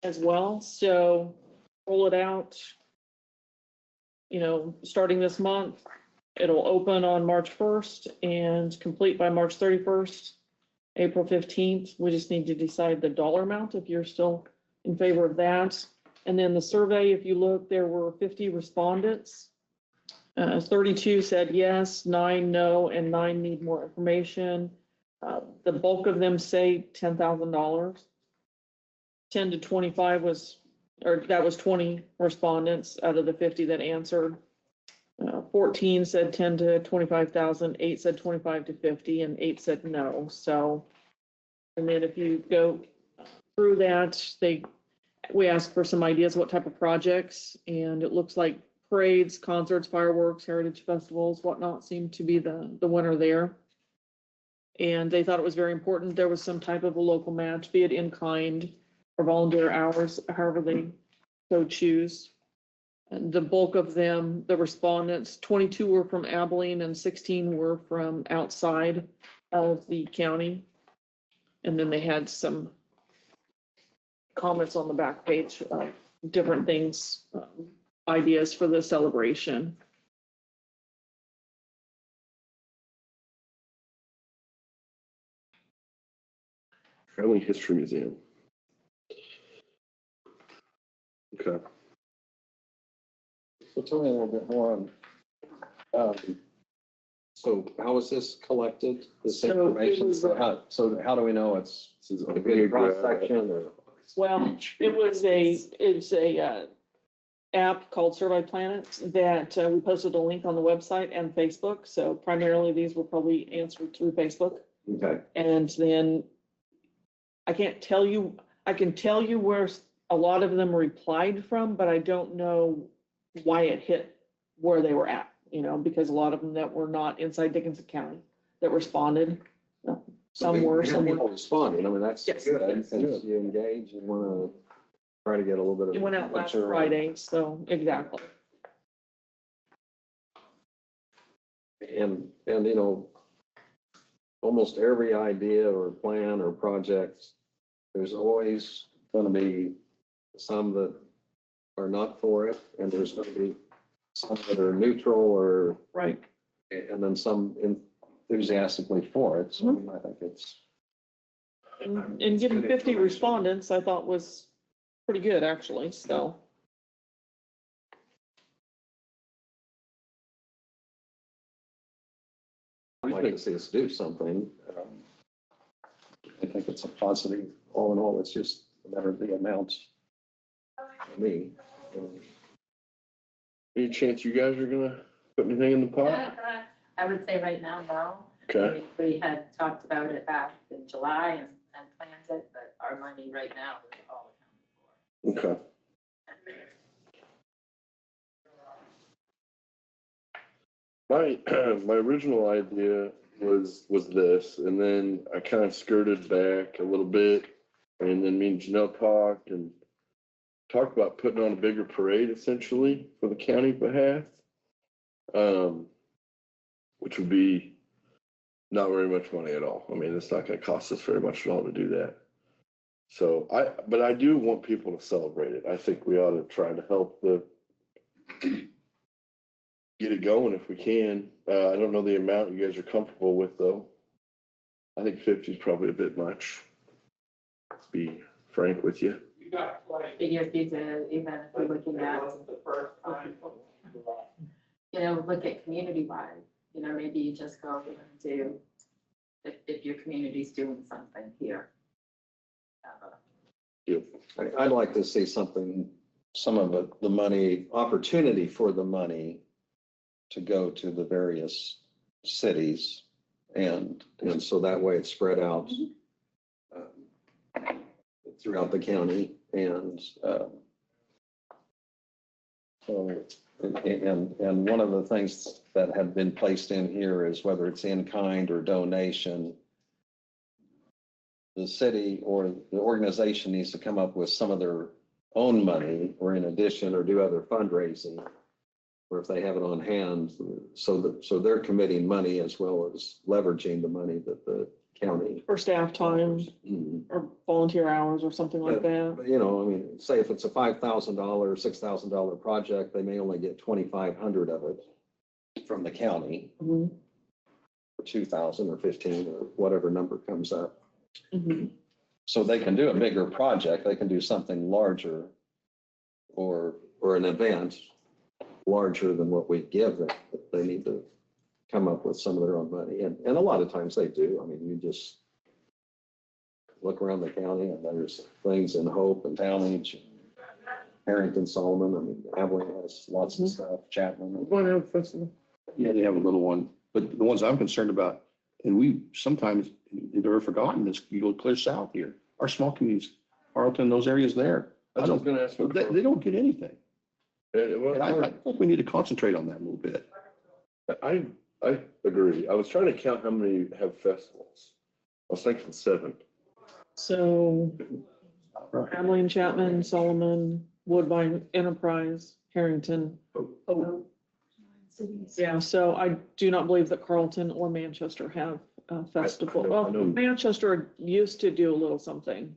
as well. So roll it out, starting this month. It'll open on March 1st and complete by March 31st, April 15th. We just need to decide the dollar amount if you're still in favor of that. And then the survey, if you look, there were 50 respondents. 32 said yes, 9 no, and 9 need more information. The bulk of them say $10,000. 10 to 25 was 20 respondents out of the 50 that answered. 14 said 10 to 25,000, 8 said 25 to 50, and 8 said no. So, and then if you go through that, we asked for some ideas what type of projects, and it looks like parades, concerts, fireworks, heritage festivals, whatnot seemed to be the winner there. And they thought it was very important there was some type of a local match, be it in kind or volunteer hours, however they so choose. And the bulk of them, the respondents, 22 were from Abilene and 16 were from outside of the county. And then they had some comments on the back page, different things, ideas for the celebration. Family History Museum. Okay. So tell me a little bit more on, so how is this collected, this So it information? was, So how do we know it's a good cross section or? Well, it's a app called Survey Planet that we posted a link on the website and Facebook. So primarily these were probably answered through Facebook. Okay. And then I can tell you where a lot of them replied from, but I don't know why it hit where they were at, because a lot of them that were not inside Dickinson County that responded. Some were, some were. People responding, I mean, that's Yes, good, yes. because you engage and want to try to get a little bit of. It went out last picture. Friday, so exactly. And, almost every idea or plan or project, there's always going to be some that are not for it, and there's going to be some that are neutral or, Right. and then some enthusiastically for it. So I think it's. And getting 50 respondents, I thought was pretty good, actually, so. I'd like to see us do something. I think it's a positive, all in all, it's just a matter of the amount for me. Any chance you guys are gonna put anything in the pot? I would say right now, no. Okay. We had talked about it back in July and planned it, but our money right now is all accounted for. Okay. My original idea was this, and then I kind of skirted back a little bit, and then me and Janelle talked about putting on a bigger parade essentially for the county behalf, which would be not very much money at all. I mean, it's not going to cost us very much at all to do that. So but I do want people to celebrate it. I think we ought to try to help get it going if we can. I don't know the amount you guys are comfortable with though. I think 50 is probably a bit much, to be frank with you. Figure if you did, even if we're looking at, look at community-wide, maybe you just go to, if your community's doing something here. Yep. I'd like to see something, some of it, the money, opportunity for the money to go to the various cities. And so that way it's spread out throughout the county. And and one of the things that have been placed in here is whether it's in kind or donation, the city or the organization needs to come up with some of their own money or in addition, or do other fundraising, or if they have it on hand, so they're committing money as well as leveraging the money that the county. Or staff time, or volunteer hours, or something like that. But, I mean, say if it's a $5,000, $6,000 project, they may only get 2,500 of it from the county, Mhm. or 2,000 or 15 or whatever number comes up. Mhm. So they can do a bigger project, they can do something larger or an event larger than what we give them, but they need to come up with some of their own money. And a lot of times they do. I mean, you just look around the county and there's things in Hope and Talmadge, and Harrington, Solomon. I mean, Abilene has lots of stuff, Chapman. We're going to have a festival. Yeah, they have a little one, but the ones I'm concerned about, and we sometimes, they're forgotten, is you go clear south here, our small communities, Arlington, those areas there. That's what I was going to ask. They don't get anything. Well, And I think we need to concentrate on that a little bit. I agree. I was trying to count how many have festivals. I was thinking 7. So Abilene, Chapman, Solomon, Woodbine, Enterprise, Harrington. Oh, yeah, so I do not believe that Carlton or Manchester have a festival. I know. Well, Manchester used to do a little something.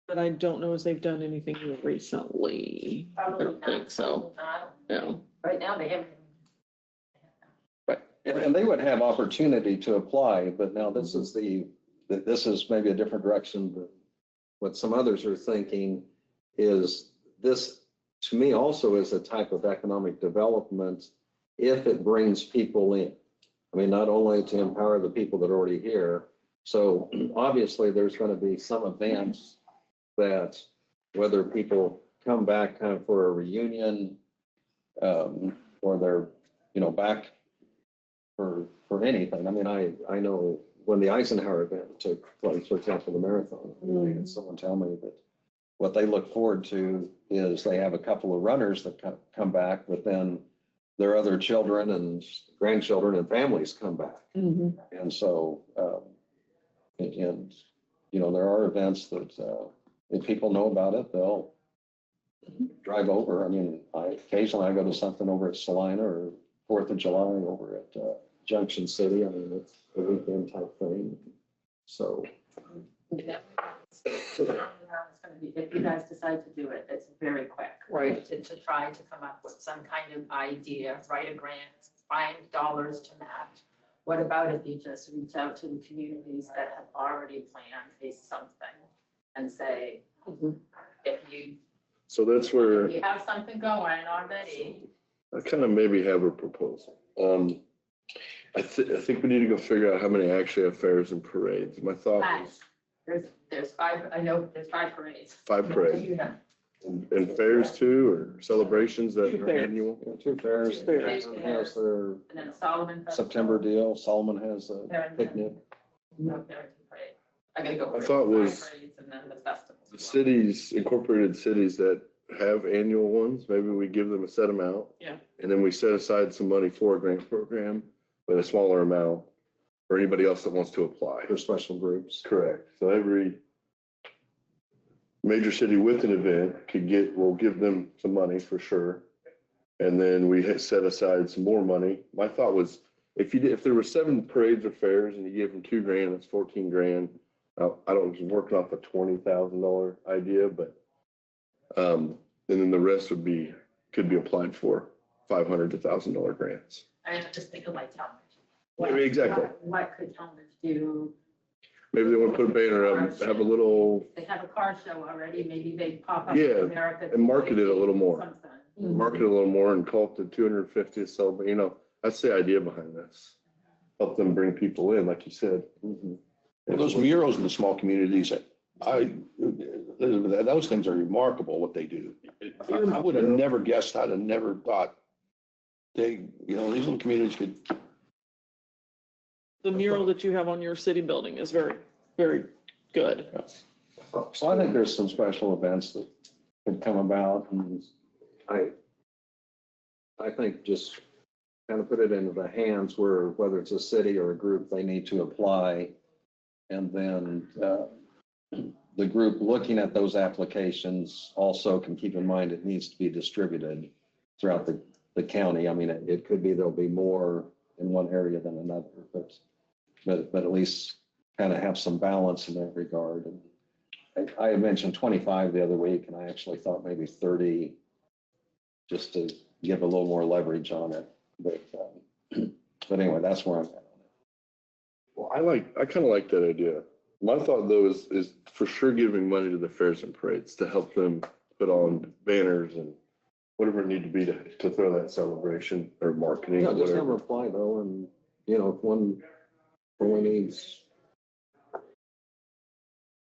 But I don't know if they've done anything recently. I don't think so. Yeah. Right now, they haven't. And they would have opportunity to apply, but now this is the this is maybe a different direction, but what some others are thinking is this, to me, also is a type of economic development if it brings people in. I mean, not only to empower the people that are already here. So obviously there's going to be some events that whether people come back kind of for a reunion, or they're, back for anything. I mean, I know when the Eisenhower event took place, for example, the marathon, I had someone tell me that what they look forward to is they have a couple of runners that come back, but then their other children and grandchildren and families come back. Mhm. And so, there are events that if people know about it, they'll drive over. I mean, occasionally I go to something over at Salina or 4th of July over at Junction City. I mean, it's a weekend type thing. So. It's gonna be, if you guys decide to do it, it's very quick. Right. To try to come up with some kind of idea, write a grant, find dollars to match. What about if you just reach out to the communities that have already planned a something and say, Mhm. if you So that's where have something going already. I kind of maybe have a proposal. I think we need to go figure out how many actually have fairs and parades. My thought was There's 5, I know there's 5 parades. 5 parades. Yeah. And fairs too, or celebrations that Two are fairs. annual. Two fairs. Two fairs. Dickinson has their And then Solomon. Festival. September deal. Solomon has a picnic. No, there's a parade. I gotta go. I for thought 5 was parades and then the festival. The cities, incorporated cities that have annual ones, maybe we give them a set amount. Yeah. And then we set aside some money for a grant program, but a smaller amount for anybody else that wants to apply. For special groups. Correct. So every major city with an event we'll give them some money for sure. And then we had set aside some more money. My thought was, if there were 7 parades or fairs and you gave them $2,000, that's 14 grand. I don't was working off a $20,000 idea, but and then the rest could be applied for $500 to $1,000 grants. I was just thinking like Talmadge. Maybe exactly. What could Talmadge do? Maybe they want to put a banner up, have a little, They have a car show already, maybe they pop up Yeah, in America. and market it a little more. Something. market it a little more and call it the 250th celebrate. That's the idea behind this. Help them bring people in, like you said. Well, those murals in the small communities, those things are remarkable what they do. I would have never guessed, I'd have never thought these little communities could. The mural that you have on your city building is very, very good. So I think there's some special events that could come about, and I think just kind of put it into the hands where, whether it's a city or a group, they need to apply. And then the group looking at those applications also can keep in mind it needs to be distributed throughout the county. I mean, it could be there'll be more in one area than another, but at least kind of have some balance in that regard. And I had mentioned 25 the other week, and I actually thought maybe 30, just to give a little more leverage on it. But anyway, that's where I'm at on it. Well, I kind of like that idea. My thought though is for sure giving money to the fairs and parades to help them put on banners and whatever it need to be to throw that celebration or marketing. Yeah, or just have whatever. them apply though, and if one needs.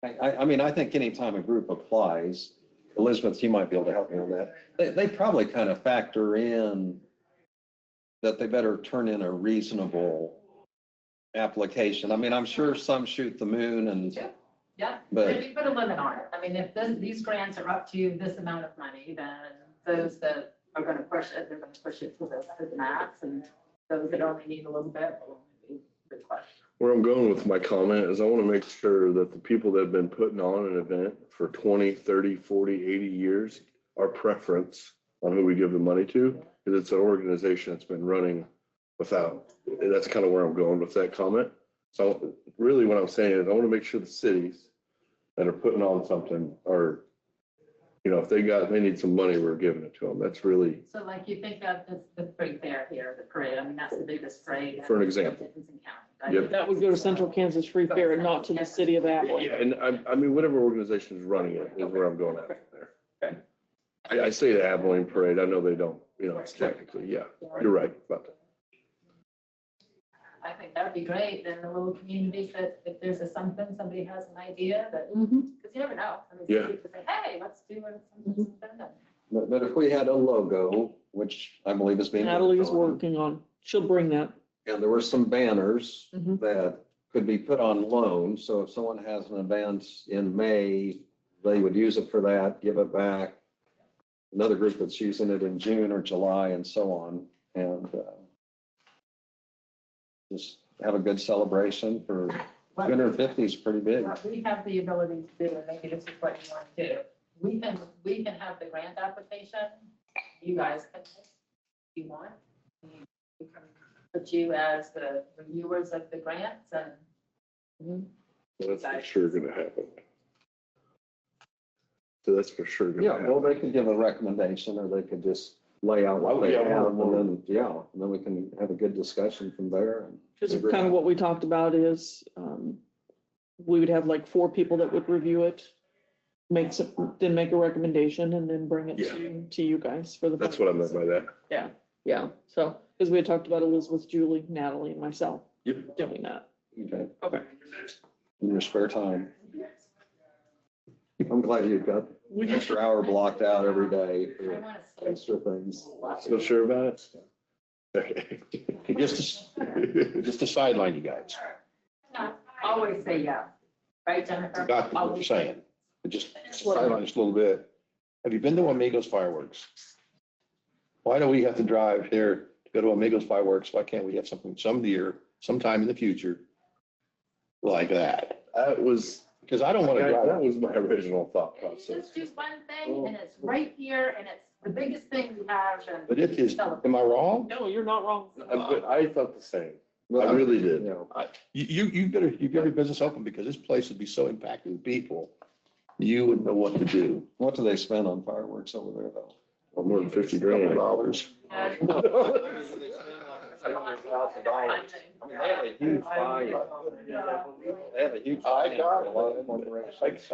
I mean, I think anytime a group applies, Elizabeth, you might be able to help me on that. They probably kind of factor in that they better turn in a reasonable application. I mean, I'm sure some shoot the moon and. Yeah, But- but you put a limit on it. I mean, if these grants are up to this amount of money, then those that are gonna push it, they're gonna push it to the max, and those that only need a little bit will only be requested. Where I'm going with my comment is I want to make sure that the people that have been putting on an event for 20, 30, 40, 80 years, our preference on who we give the money to, because it's an organization that's been running without, that's kind of where I'm going with that comment. So really what I'm saying is I want to make sure the cities that are putting on something are, if they need some money, we're giving it to them. That's really, So like you think that the parade fair here, the parade, I mean, that's the biggest parade. For an example. in Dickinson County. Yep. That would go to Central Kansas Free Fair and not to the city of Abilene. Yeah, and I mean, whatever organization is running it is where I'm going at there. Okay. I say the Abilene Parade, I know they don't, it's technically, yeah, you're right about that. I think that'd be great, then the little community that if there's a something, somebody has an idea that, Mhm. because you never know. I mean, Yeah. people say, hey, let's do it. Something. But if we had a logo, which I believe is being. Natalie is worked on, working on, she'll bring that. And there were some banners Mhm. that could be put on loan. So if someone has an event in May, they would use it for that, give it back. Another group that's using it in June or July and so on. And just have a good celebration for 250 is pretty big. What we have the ability to do, and maybe this is what you want to do, we can have the grant application, you guys can, if you want. We can put you as the reviewers of the grants and. That's for sure gonna happen. So that's for sure gonna Yeah, happen. well, they could give a recommendation or they could just lay out what they Yeah, have and then, and then we can have a good discussion from there. and Because figure it kind of out. what we talked about is, we would have like 4 people that would review it, then make a recommendation and then bring it to you guys for the. That's what I meant by that. Yeah, so, because we had talked about Elizabeth, Julie, Natalie, and myself Yep. doing that. Okay, Okay. in your spare time. I'm glad you've got an extra hour blocked out every day I for want to extra things. Still sure about it? Okay. Just to sideline you guys. always say yeah, right, Jennifer? Got what you're saying. But just sideline just a little bit. Have you been to Amigos Fireworks? Why do we have to drive here to go to Amigos Fireworks? Why can't we have something some year, sometime in the future like that? That was, Because I don't want to drive. that was my original thought process. Just do one thing and it's right here and it's the biggest thing we have and. But it is, am I wrong? No, you're not wrong. I thought the same. Well, I really did. You know, You better, you get your business open because this place would be so impacted with people. You wouldn't know what to do. what do they spend on fireworks over there though? Well, more than 50 grand. $50. I mean, they have a huge volume. They have a huge. I got it. volume, a lot of corporations.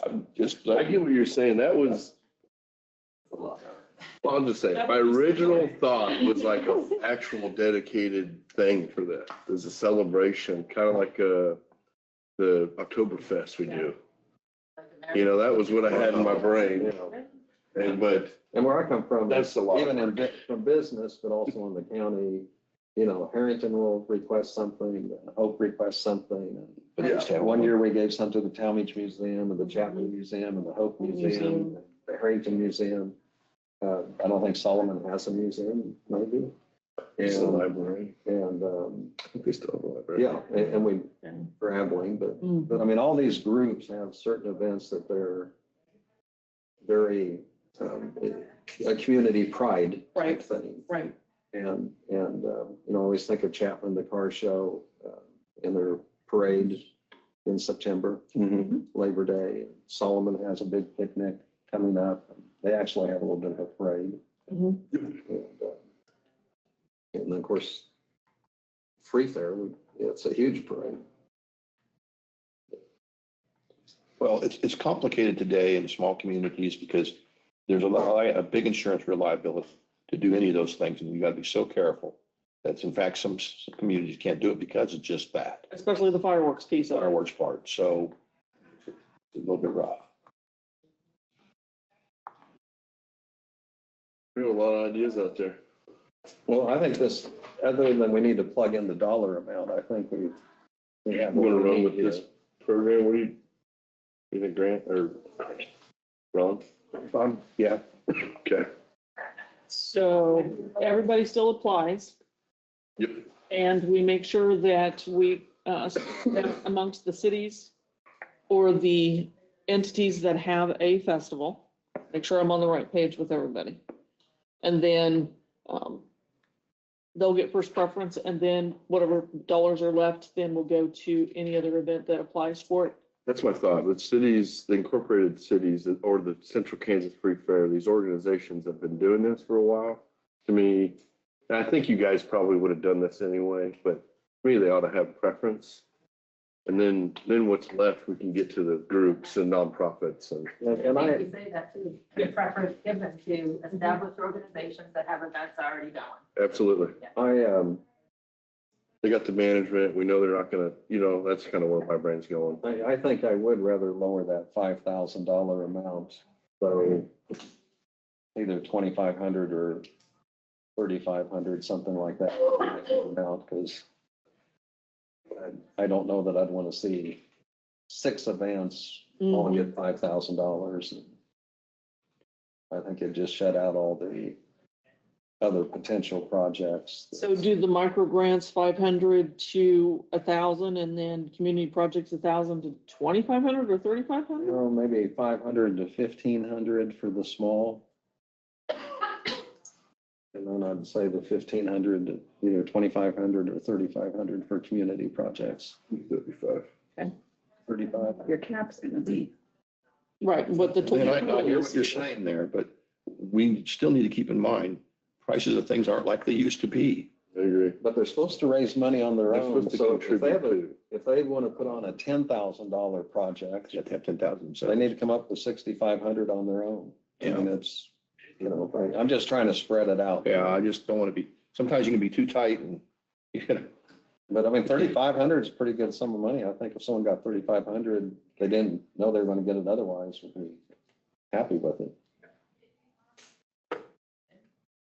I'm just, I get what you're saying. That was, well, I'll just say, my original thought was like an actual dedicated thing for that. There's a celebration, kind of like the Oktoberfest we do. That was what I had in my brain, but And where I come from, That's a lot of even from business, but also in the county, Harrington will request something, Hope requests something. But they just have One year we gave some to the Talmadge Museum and the Chapman Museum and the Hope Museum, the Harrington Museum. I don't think Solomon has a museum, maybe. it's the And, library. and, I think we still have a library. yeah, and we, Yeah. for Abilene, Mhm. but I mean, all these groups have certain events that they're very, a community pride type Right. thing. Right. And, I always think of Chapman, the car show, and their parade in September, Mhm. Labor Day. Solomon has a big picnic coming up. They actually have a little bit of a parade. Mhm. And then, of course, Free Fair, it's a huge parade. well, it's complicated today in small communities because there's a big insurance reliability to do any of those things. And you got to be so careful. That's in fact, some communities can't do it because it's just that Especially the fireworks piece of it. fireworks part. So it's a little bit rough. We have a lot of ideas out there. Well, I think this, other than we need to plug in the dollar amount, I think we have. You what want to we run need with here. this program? What do you think, Grant or Ron? Yeah. Okay. So everybody still applies. Yep. And we make sure that we, that amongst the cities or the entities that have a festival, make sure I'm on the right page with everybody. And then, they'll get first preference, and then whatever dollars are left, then we'll go to any other event that applies for it. That's my thought. The cities, the incorporated cities or the Central Kansas Free Fair, these organizations have been doing this for a while. To me, and I think you guys probably would have done this anyway, but me, they ought to have preference. And then what's left, we can get to the groups and nonprofits and. And I, You say that too, the preference given to established organizations that have events already going. Absolutely. They got the management. We know they're not gonna, that's kind of where my brain's going. I think I would rather lower that $5,000 amount. So either 2,500 or 3,500, something like that amount, because I don't know that I'd want to see 6 events all get $5,000. I think it just shut out all the other potential projects. So do the micro grants 500 to 1,000, and then community projects 1,000 to 2,500 or 3,500? Well, maybe 500 to 1,500 for the small. And then I'd say the 1,500 to either 2,500 or 3,500 for community projects. 35. 35. Your cap's gonna be. Right, what the And I total hear is. what you're saying there, but we still need to keep in mind, prices of things aren't like they used to be. I agree. But they're supposed to raise money on their They're own. supposed to So if they contribute have a, too. if they want to put on a $10,000 project, You have to have 10,000. so they need to come up with 6,500 on their own. I Yeah. mean, it's, I'm just trying to spread it out. Yeah, I just don't want to be, sometimes you can be too tight and, But I mean, 3,500 is a pretty good sum of money. I think if someone got 3,500, they didn't know they were going to get it otherwise, would be happy with it.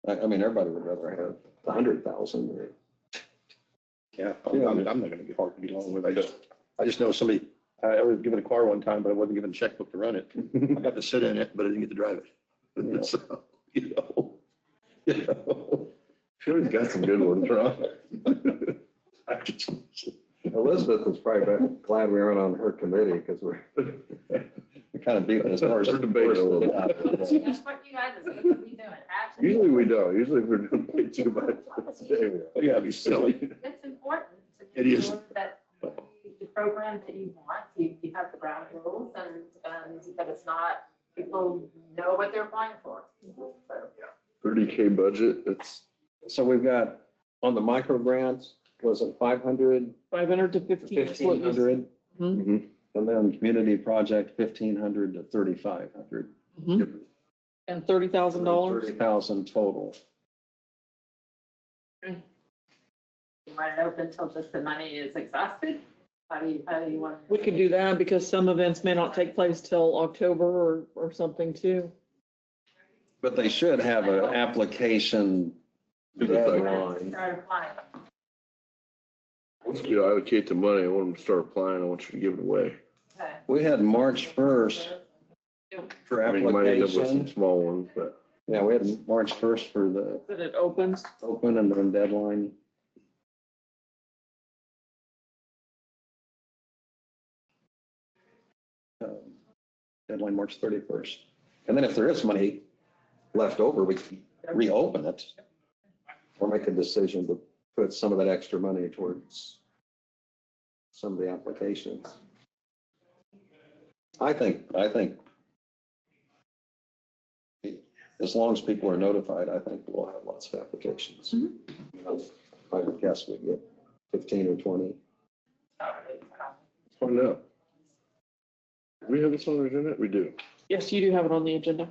I mean, everybody would rather have 100,000 or. yeah, I'm not going to be hard to get along with. I just know somebody, I was given a car one time, but I wasn't given a checkbook to run it. I got to sit in it, but I didn't get to drive it. Yeah. So, Sure, he's got some good ones, Ron. I just- Elizabeth is probably glad we aren't on her committee because we're kind of beating this horse. We're debating. That's what you guys are supposed to be doing. Actually, Usually we don't. Usually we're doing way too much. Yeah, it'd be silly. it's important to It make is. sure that the program that you want, you have the ground rules and that it's not, people know what they're applying for. So, 30K budget, it's, So we've got on the micro grants, was it 500, 500 to 15. is what you- 1,500? mhm. And then community project, 1,500 to 3,500. Mhm. And $30,000? 30,000 total. you want it open until just the money is exhausted? How do you want? We could do that because some events may not take place till October or something too. But they should have an application deadline. Start applying. once you allocate the money, I want them to start applying. I want you to give it away. Okay. We had March 1st for I mean, you might end up with some application. small ones, but Yeah, we had March 1st for the That it opens. open and then deadline. Deadline March 31st. And then if there is money left over, we can reopen it or make a decision to put some of that extra money towards some of the applications. I think as long as people are notified, I think we'll have lots of applications. I would guess we get 15 or 20. find out. Do we have this on the agenda? We do. Yes, you do have it on the agenda.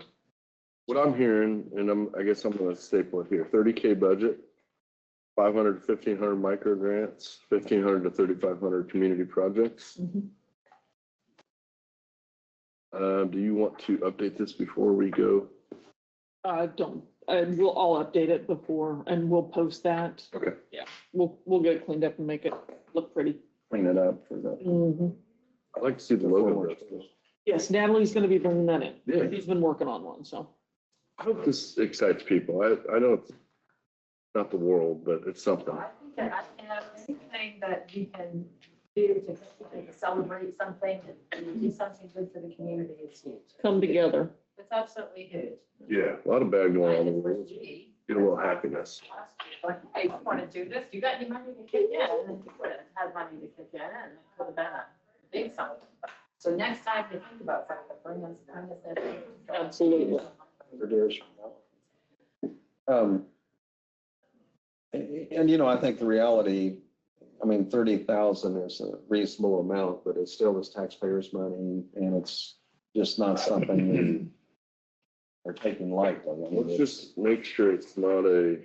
What I'm hearing, and I guess I'm gonna staple it here, 30K budget, 500 to 1,500 micro grants, 1,500 to 3,500 community projects. Mhm. Do you want to update this before we go? Don't, and I'll update it before and we'll post that. Okay. Yeah, we'll get it cleaned up and make it look pretty. Clean it up for the. Mhm. I'd like to see the logo. Yes, Natalie's gonna be bringing that in. Yeah. She's been working on one, so. I hope this excites people. I know it's not the world, but it's something. I think that, anything that you can do to celebrate something and do something good for the community is huge. Come together. It's absolutely huge. Yeah, a lot of bad going on in the For world. G, Get a little happiness. like, hey, I want to do this, you got any money to kick in? And then you would have had money to kick in and it could have been a big something. So next time you think about something, bring us in. Absolutely. 100 years from now. And I think the reality, I mean, 30,000 is a reasonable amount, but it still is taxpayers' money, and it's just not something we are taking lightly. I mean, Let's just make sure it's not a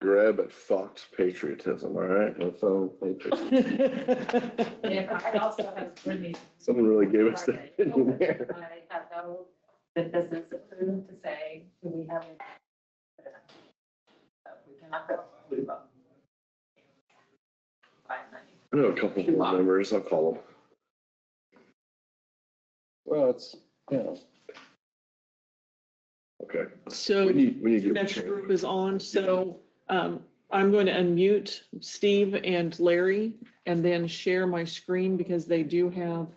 grab at Fox patriotism, all right? it's so patriotism. Yeah, I also have really. Someone really gave us that in there. I have no, that this is approved to say, do we have? We cannot go. I know a couple of board members, I'll call them. Well, it's, you know, Okay. So We need to the get. next group is on, so I'm going to unmute Steve and Larry and then share my screen because they do have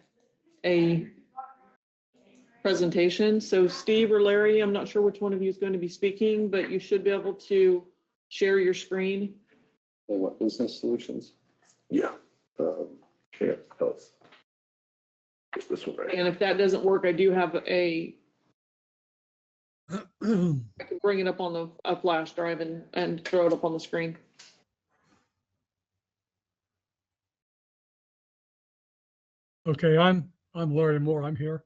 a presentation. So Steve or Larry, I'm not sure which one of you is going to be speaking, but you should be able to share your screen. they want business solutions. Yeah. Yeah, health. It's this one right. And if that doesn't work, I do have I can bring it up on a flash drive and throw it up on the screen. Okay, I'm Larry Moore. I'm here.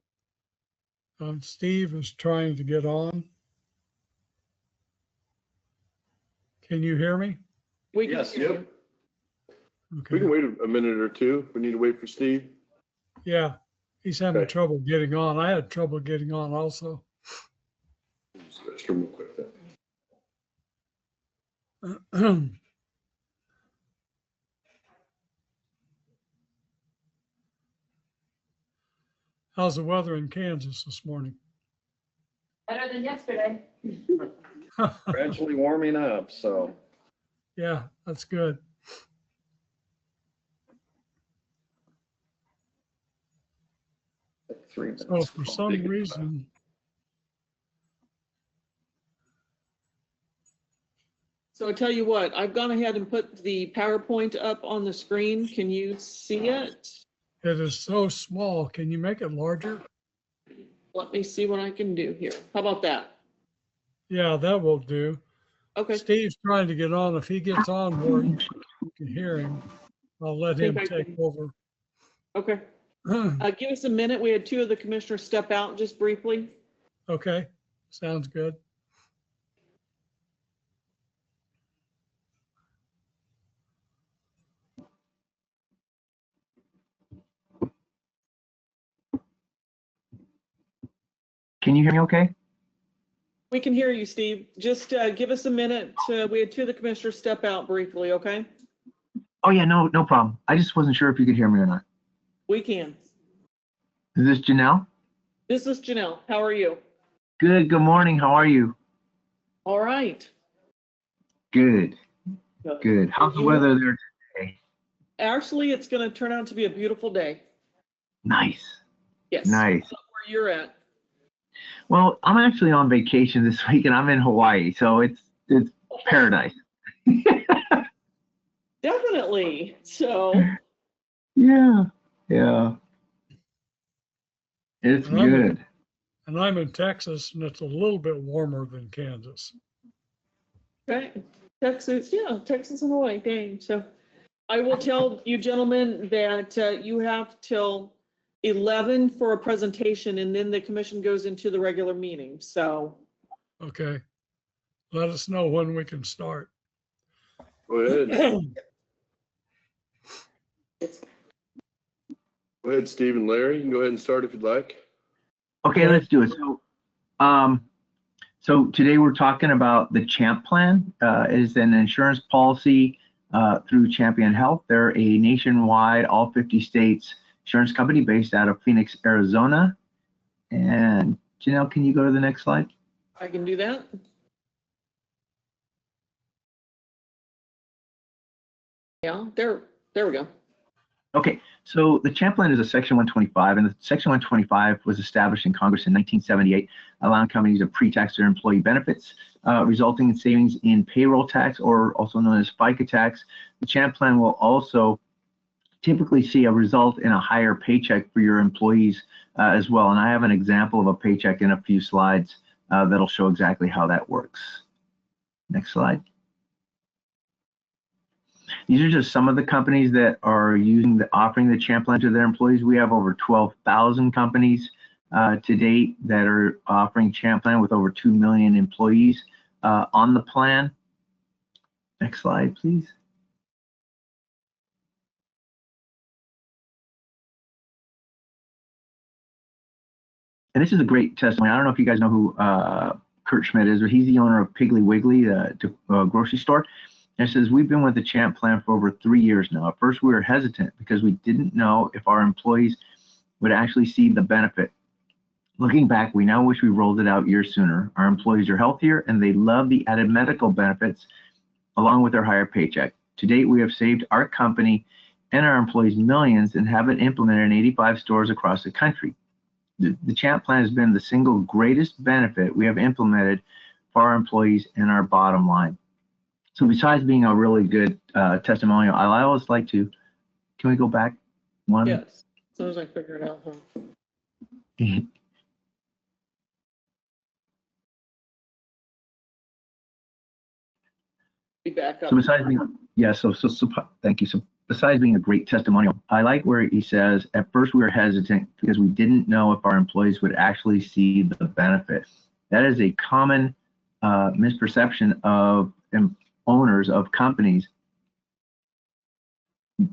Steve is trying to get on. Can you hear me? We can Yes, hear yep. you. We Okay. can wait a minute or two. We need to wait for Steve. Yeah, he's having Okay. trouble getting on. I had trouble getting on also. Use the restroom real quick then. How's the weather in Kansas this morning? Better than yesterday. Gradually warming up, so. Yeah, that's good. Like 3 minutes. So for some reason, So I tell you what, I've gone ahead and put the PowerPoint up on the screen. Can you see it? it is so small. Can you make it larger? Let me see what I can do here. How about that? Yeah, that will do. Okay. Steve's trying to get on. If he gets on where you can hear him, I'll let him Think I take can- over. Okay. Give us a minute. We had two of the commissioners step out just briefly. Okay, sounds good. Can you hear me okay? We can hear you, Steve. Just give us a minute. We had two of the commissioners step out briefly, okay? Oh yeah, no problem. I just wasn't sure if you could hear me or not. We can. Is this Janelle? This is Janelle. How are you? Good morning. How are you? All right. Good. How's the You- weather there today? Actually, it's going to turn out to be a beautiful day. Nice. Yes. Nice. Where you're at. Well, I'm actually on vacation this week and I'm in Hawaii, so it's paradise. Definitely. So, Yeah. It's And I'm in- good. And I'm in Texas, and it's a little bit warmer than Kansas. okay. Texas and Hawaii, dang. So I will tell you gentlemen that you have till 11 for a presentation and then the commission goes into the regular meeting. So, Okay. Let us know when we can start. Go ahead. Go ahead, Steve and Larry. You can go ahead and start if you'd like. Okay, let's do it. So today we're talking about the CHAMP plan. It is an insurance policy through Champion Health. They're a nationwide, all 50 states insurance company based out of Phoenix, Arizona. And Janelle, can you go to the next slide? I can do that. Yeah, there we go. Okay, so the CHAMP plan is a Section 125, and the Section 125 was established in Congress in 1978, allowing companies to pre-tax their employee benefits, resulting in savings in payroll tax, or also known as FICA tax. The CHAMP plan will also typically see a result in a higher paycheck for your employees as well. And I have an example of a paycheck in a few slides that'll show exactly how that works. Next slide. These are just some of the companies that are offering the Champ Plan to their employees. We have over 12,000 companies to date that are offering Champ Plan with over 2 million employees on the plan. Next slide, please. And this is a great testimony. I don't know if you guys know who Kurt Schmidt is, but he's the owner of Piggly Wiggly, the grocery store. And it says, we've been with the Champ Plan for over 3 years now. At first, we were hesitant because we didn't know if our employees would actually see the benefit. Looking back, we now wish we rolled it out years sooner. Our employees are healthier and they love the added medical benefits along with their higher paycheck. To date, we have saved our company and our employees millions and have it implemented in 85 stores across the country. The Champ Plan has been the single greatest benefit we have implemented for our employees and our bottom line. So besides being a really good testimonial, I always like to, can we go back one? Yes, as soon as I figure it out. Huh? Be back up. So besides being, yeah, so thank you. So besides being a great testimonial, I like where he says, at first we were hesitant because we didn't know if our employees would actually see the benefit. That is a common misperception of owners of companies.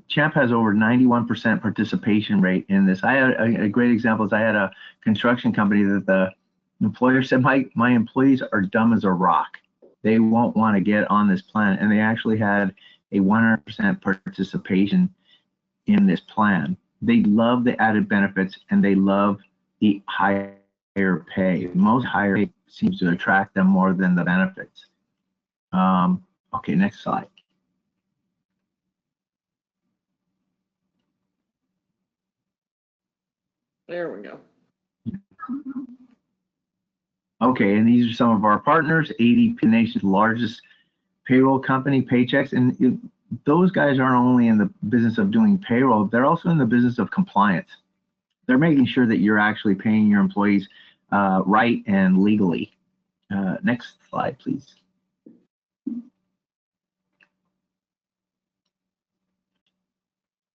Champ has over 91% participation rate in this. I had a great example is I had a construction company that the employer said, my employees are dumb as a rock. They won't want to get on this plan. And they actually had a 100% participation in this plan. They love the added benefits and they love the higher pay. Most higher pay seems to attract them more than the benefits. Okay, next slide. There we go. Okay, and these are some of our partners, ADP, the nation's largest payroll company, Paychecks, and those guys aren't only in the business of doing payroll, they're also in the business of compliance. They're making sure that you're actually paying your employees right and legally. Next slide, please.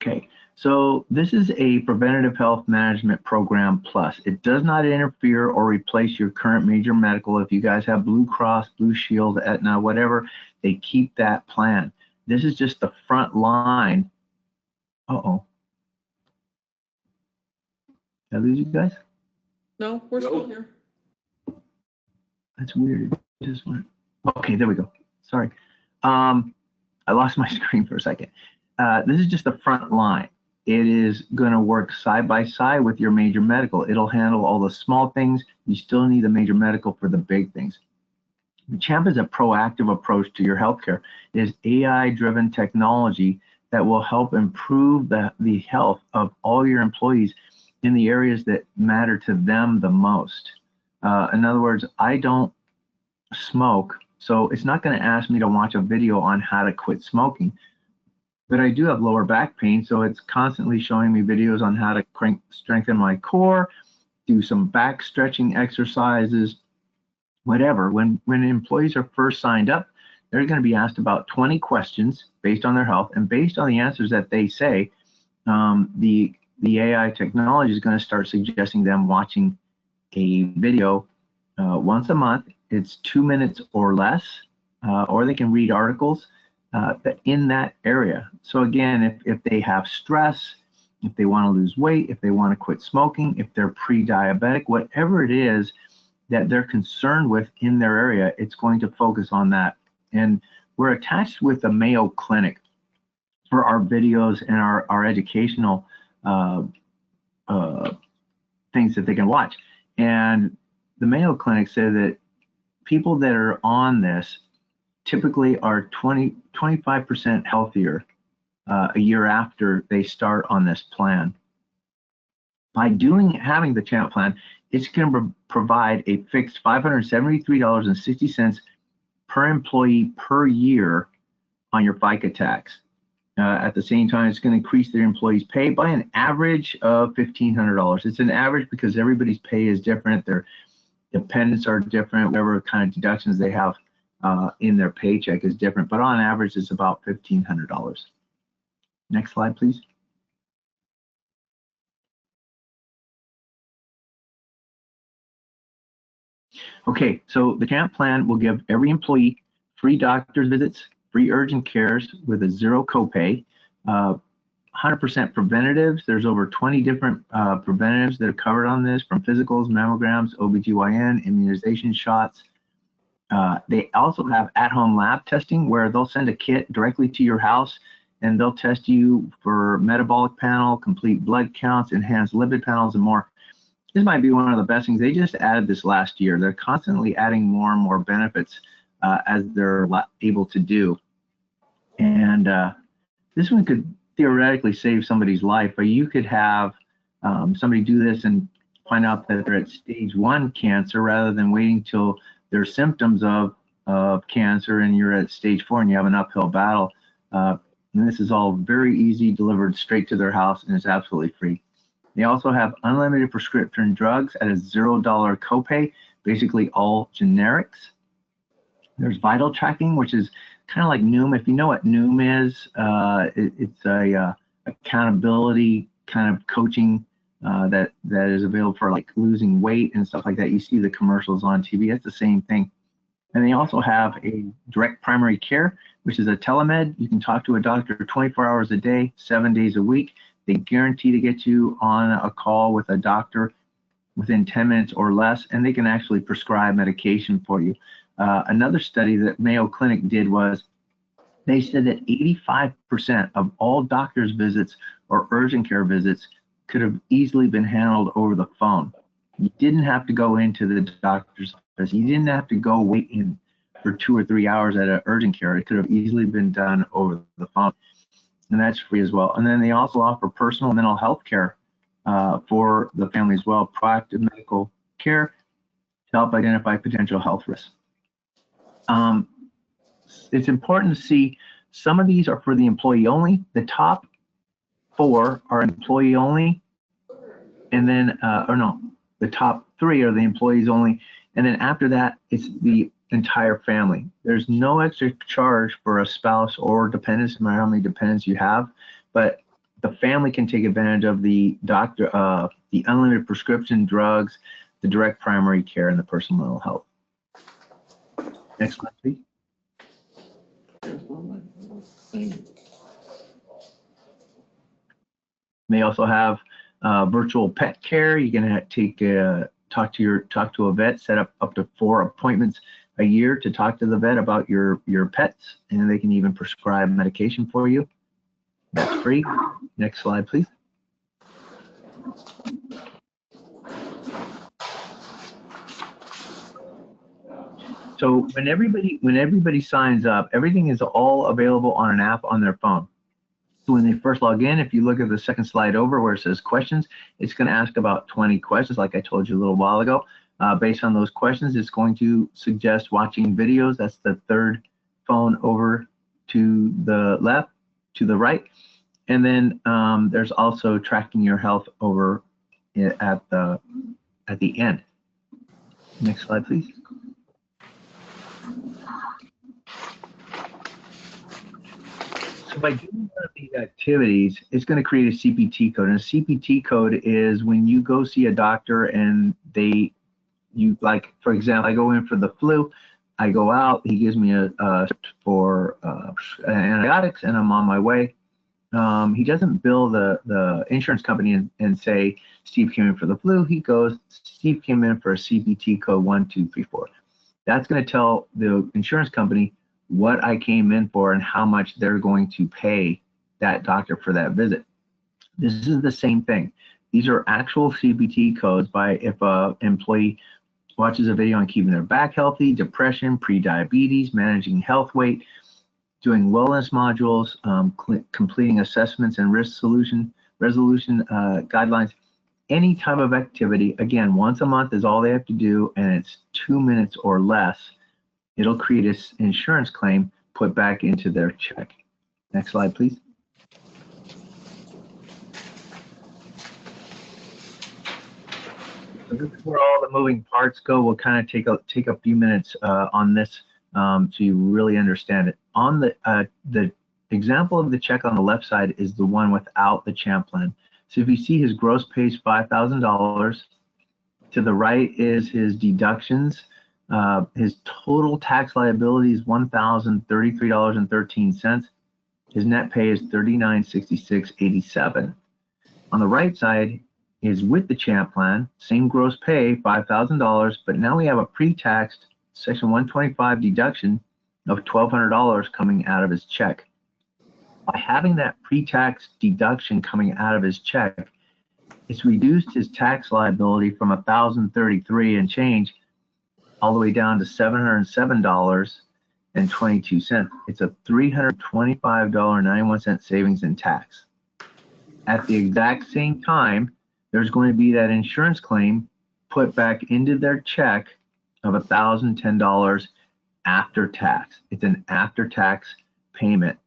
Okay, so this is a preventative health management program plus. It does not interfere or replace your current major medical. If you guys have Blue Cross, Blue Shield, Aetna, whatever, they keep that plan. This is just the front line. Uh-oh. Did I lose you guys? No, we're still here. That's weird. It just went. Okay, there we go. Sorry. I lost my screen for a second. This is just the front line. It is going to work side by side with your major medical. It'll handle all the small things. You still need the major medical for the big things. The Champ is a proactive approach to your healthcare. It is AI-driven technology that will help improve the health of all your employees in the areas that matter to them the most. In other words, I don't smoke, so it's not going to ask me to watch a video on how to quit smoking. But I do have lower back pain, so it's constantly showing me videos on how to strengthen my core, do some back stretching exercises, whatever. When employees are first signed up, they're going to be asked about 20 questions based on their health, and based on the answers that they say, the AI technology is going to start suggesting them watching a video once a month. It's 2 minutes or less, or they can read articles in that area. So again, if they have stress, if they want to lose weight, if they want to quit smoking, if they're pre-diabetic, whatever it is that they're concerned with in their area, it's going to focus on that. And we're attached with the Mayo Clinic for our videos and our educational things that they can watch. And the Mayo Clinic said that people that are on this typically are 25% healthier a year after they start on this plan. By having the Champ Plan, it's going to provide a fixed $573.60 per employee per year on your FICA tax. At the same time, it's going to increase their employees' pay by an average of $1,500. It's an average because everybody's pay is different. Their dependents are different, whatever kind of deductions they have in their paycheck is different, but on average, it's about $1,500. Next slide, please. Okay, so the CHAMP plan will give every employee free doctor's visits, free urgent cares with a zero copay, 100% preventatives. There's over 20 different preventatives that are covered on this, from physicals, mammograms, OBGYN, immunization shots. They also have at-home lab testing where they'll send a kit directly to your house and they'll test you for metabolic panel, complete blood counts, enhanced lipid panels, and more. This might be one of the best things. They just added this last year. They're constantly adding more and more benefits as they're able to do. And this one could theoretically save somebody's life, but you could have somebody do this and find out that they're at stage 1 cancer rather than waiting till there's symptoms of cancer and you're at stage 4 and you have an uphill battle. And this is all very easy, delivered straight to their house, and it's absolutely free. They also have unlimited prescription drugs at a $0 copay, basically all generics. There's vital tracking, which is kind of like Noom. If you know what Noom is, it's a accountability kind of coaching that is available for like losing weight and stuff like that. You see the commercials on TV. It's the same thing. And they also have a direct primary care, which is a telemed. You can talk to a doctor 24 hours a day, 7 days a week. They guarantee to get you on a call with a doctor within 10 minutes or less, and they can actually prescribe medication for you. Another study that Mayo Clinic did was they said that 85% of all doctor's visits or urgent care visits could have easily been handled over the phone. You didn't have to go into the doctor's office. You didn't have to go wait in for 2 or 3 hours at an urgent care. It could have easily been done over the phone. And that's free as well. And then they also offer personal mental health care for the family as well, proactive medical care to help identify potential health risks. It's important to see some of these are for the employee only. The top 4 are employee only, and then, the top 3 are the employees only. And then after that, it's the entire family. There's no extra charge for a spouse or dependents, no matter how many dependents you have, but the family can take advantage of the doctor, the unlimited prescription drugs, the direct primary care, and the personal mental health. Next slide, please. They also have virtual pet care. You can take talk to a vet, set up to 4 appointments a year to talk to the vet about your pets, and they can even prescribe medication for you. That's free. Next slide, please. So when everybody signs up, everything is all available on an app on their phone. So when they first log in, if you look at the second slide over where it says questions, it's going to ask about 20 questions, like I told you a little while ago. Based on those questions, it's going to suggest watching videos. That's the third phone over to the left, to the right. And then there's also tracking your health over at the end. Next slide, please. So by doing one of these activities, it's going to create a CPT code. And a CPT code is when you go see a doctor and like, for example, I go in for the flu, I go out, he gives me a for antibiotics, and I'm on my way. He doesn't bill the insurance company and say, Steve came in for the flu. He goes, Steve came in for a CPT code 1234. That's going to tell the insurance company what I came in for and how much they're going to pay that doctor for that visit. This is the same thing. These are actual CPT codes by if an employee watches a video on keeping their back healthy, depression, pre-diabetes, managing health weight, doing wellness modules, completing assessments and risk resolution guidelines, any type of activity. Again, once a month is all they have to do, and it's 2 minutes or less. It'll create an insurance claim, put back into their check. Next slide, please. So this is where all the moving parts go. We'll kind of take a few minutes on this so you really understand it. On the example of the check on the left side is the one without the champ plan. So if you see his gross pay is $5,000, to the right is his deductions. His total tax liability is $1,033.13. His net pay is $3966.87. On the right side is with the champ plan, same gross pay, $5,000, but now we have a pre-taxed Section 125 deduction of $1,200 coming out of his check. By having that pre-tax deduction coming out of his check, it's reduced his tax liability from $1,033 and change all the way down to $707.22. It's a $325.91 savings in tax. At the exact same time, there's going to be that insurance claim put back into their check of $1,010 after tax. It's an after-tax payment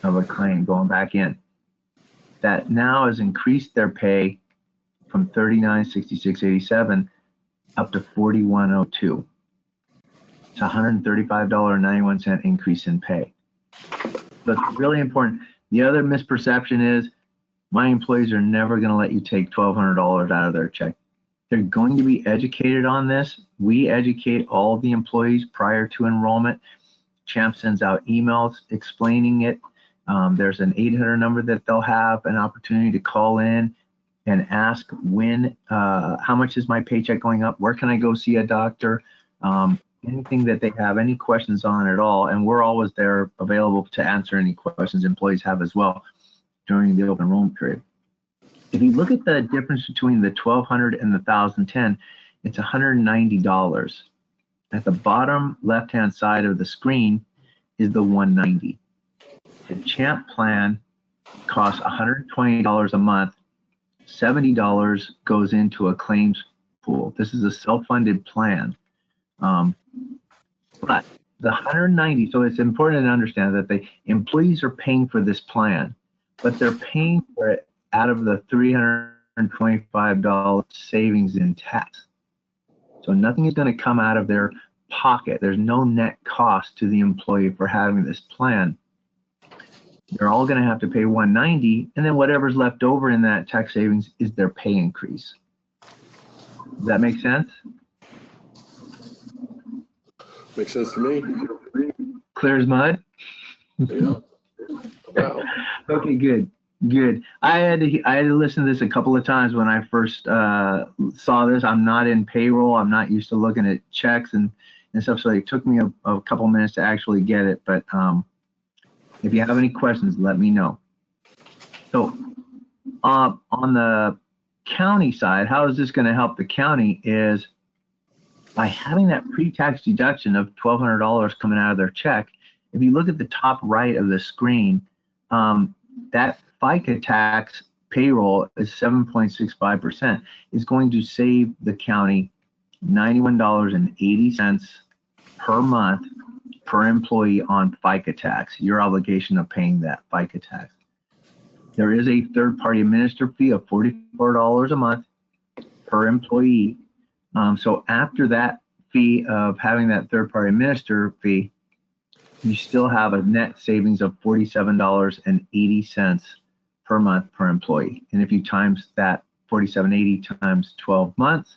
of a claim going back in. That now has increased their pay from $3966.87 up to $41.02. It's a $135.91 increase in pay. But it's really important. The other misperception is my employees are never going to let you take $1,200 out of their check. They're going to be educated on this. We educate all the employees prior to enrollment. Champ sends out emails explaining it. There's an 800 number that they'll have an opportunity to call in and ask how much is my paycheck going up? Where can I go see a doctor? Anything that they have any questions on at all. And we're always there available to answer any questions employees have as well during the open enrollment period. If you look at the difference between the $1,200 and the $1,010, it's $190. At the bottom left-hand side of the screen is the $190. The champ plan costs $120 a month. $70 goes into a claims pool. This is a self-funded plan. But the $190, so it's important to understand that the employees are paying for this plan, but they're paying for it out of the $325 savings in tax. So nothing is going to come out of their pocket. There's no net cost to the employee for having this plan. They're all going to have to pay $190, and then whatever's left over in that tax savings is their pay increase. Does that make sense? Makes sense to me. Clear as mud? Yeah. Wow. Okay, good. I had to listen to this a couple of times when I first saw this. I'm not in payroll. I'm not used to looking at checks and stuff. So it took me a couple minutes to actually get it. But if you have any questions, let me know. So on the county side, how is this going to help the county is by having that pre-tax deduction of $1,200 coming out of their check. If you look at the top right of the screen, that FICA tax payroll is 7.65%. Is going to save the county $91.80 per month per employee on FICA tax, your obligation of paying that FICA tax. There is a third-party administrator fee of $44 a month per employee. So after that fee of having that third-party administrator fee, you still have a net savings of $47.80 per month per employee. And if you times that $47.80 times 12 months,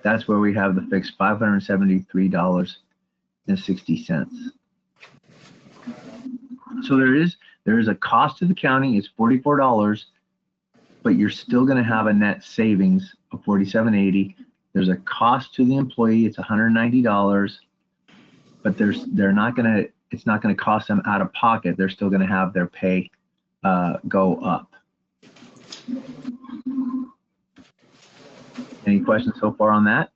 that's where we have the fixed $573.60. So there is a cost to the county. It's $44, but you're still going to have a net savings of $47.80. There's a cost to the employee. It's $190, but it's not going to cost them out of pocket. They're still going to have their pay go up. Any questions so far on that?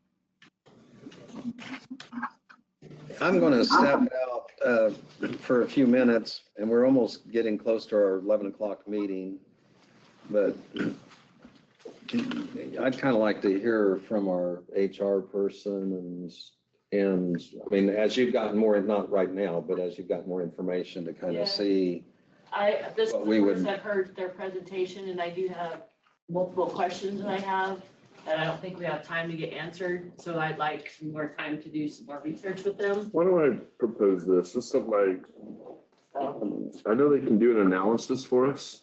I'm going to step out for a few minutes, and we're almost getting close to our 11 o'clock meeting. But I'd kind of like to hear from our HR person and I mean, as you've gotten more, not right now, but as you've got more information to kind of see. Have heard their presentation, and I do have multiple questions that I have. that I don't think we have time to get answered. So I'd like some more time to do some more research with them. Why don't I propose this? This is something I know they can do an analysis for us.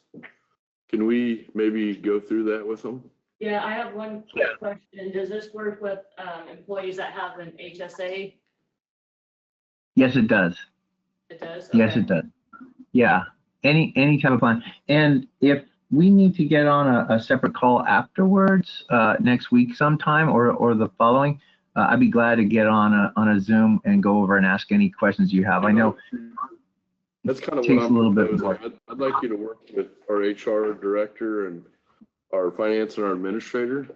Can we maybe go through that with them? Yeah, I have one quick question. Does this work with employees that have an HSA? Yes, it does. It does? Yes, Okay. it does. Yeah, any type of plan. And if we need to get on a separate call afterwards, next week sometime or the following, I'd be glad to get on a Zoom and go over and ask any questions you have. I know That's kind of takes what a I'm little bit proposing. I'd like you to work with our HR director and our finance and our administrator.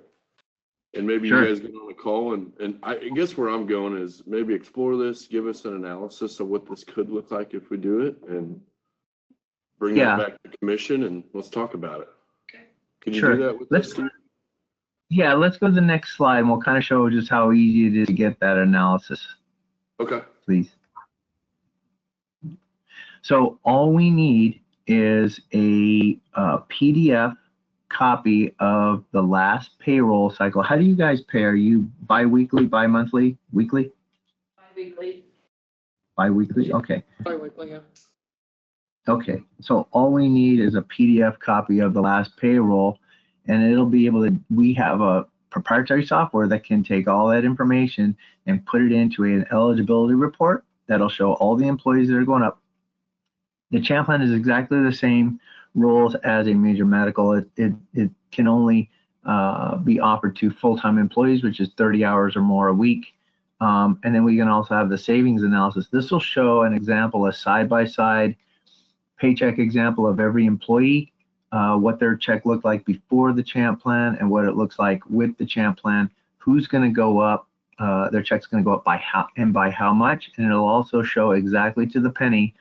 And maybe Sure. you guys get on a call and I guess where I'm going is maybe explore this, give us an analysis of what this could look like if we do it and bring Yeah. that back to commission and let's talk about it. Okay. Can you Sure. do that with Let's us, Steve? Yeah, let's go to the next slide and we'll kind of show just how easy it is to get that analysis, Okay. please. So all we need is a PDF copy of the last payroll cycle. How do you guys pay? Are you bi-weekly, bi-monthly, weekly? Bi-weekly. Bi-weekly, okay. Bi-weekly, yeah. Okay, so all we need is a PDF copy of the last payroll, and it'll be able to, we have a proprietary software that can take all that information and put it into an eligibility report that'll show all the employees that are going up. The CHAM plan is exactly the same rules as a major medical. It can only be offered to full-time employees, which is 30 hours or more a week. And then we can also have the savings analysis. This will show an example, a side-by-side paycheck example of every employee, what their check looked like before the CHAMP plan and what it looks like with the CHAMP plan, who's going to go up, their check's going to go up by how and by how much, and it'll also show exactly to the penny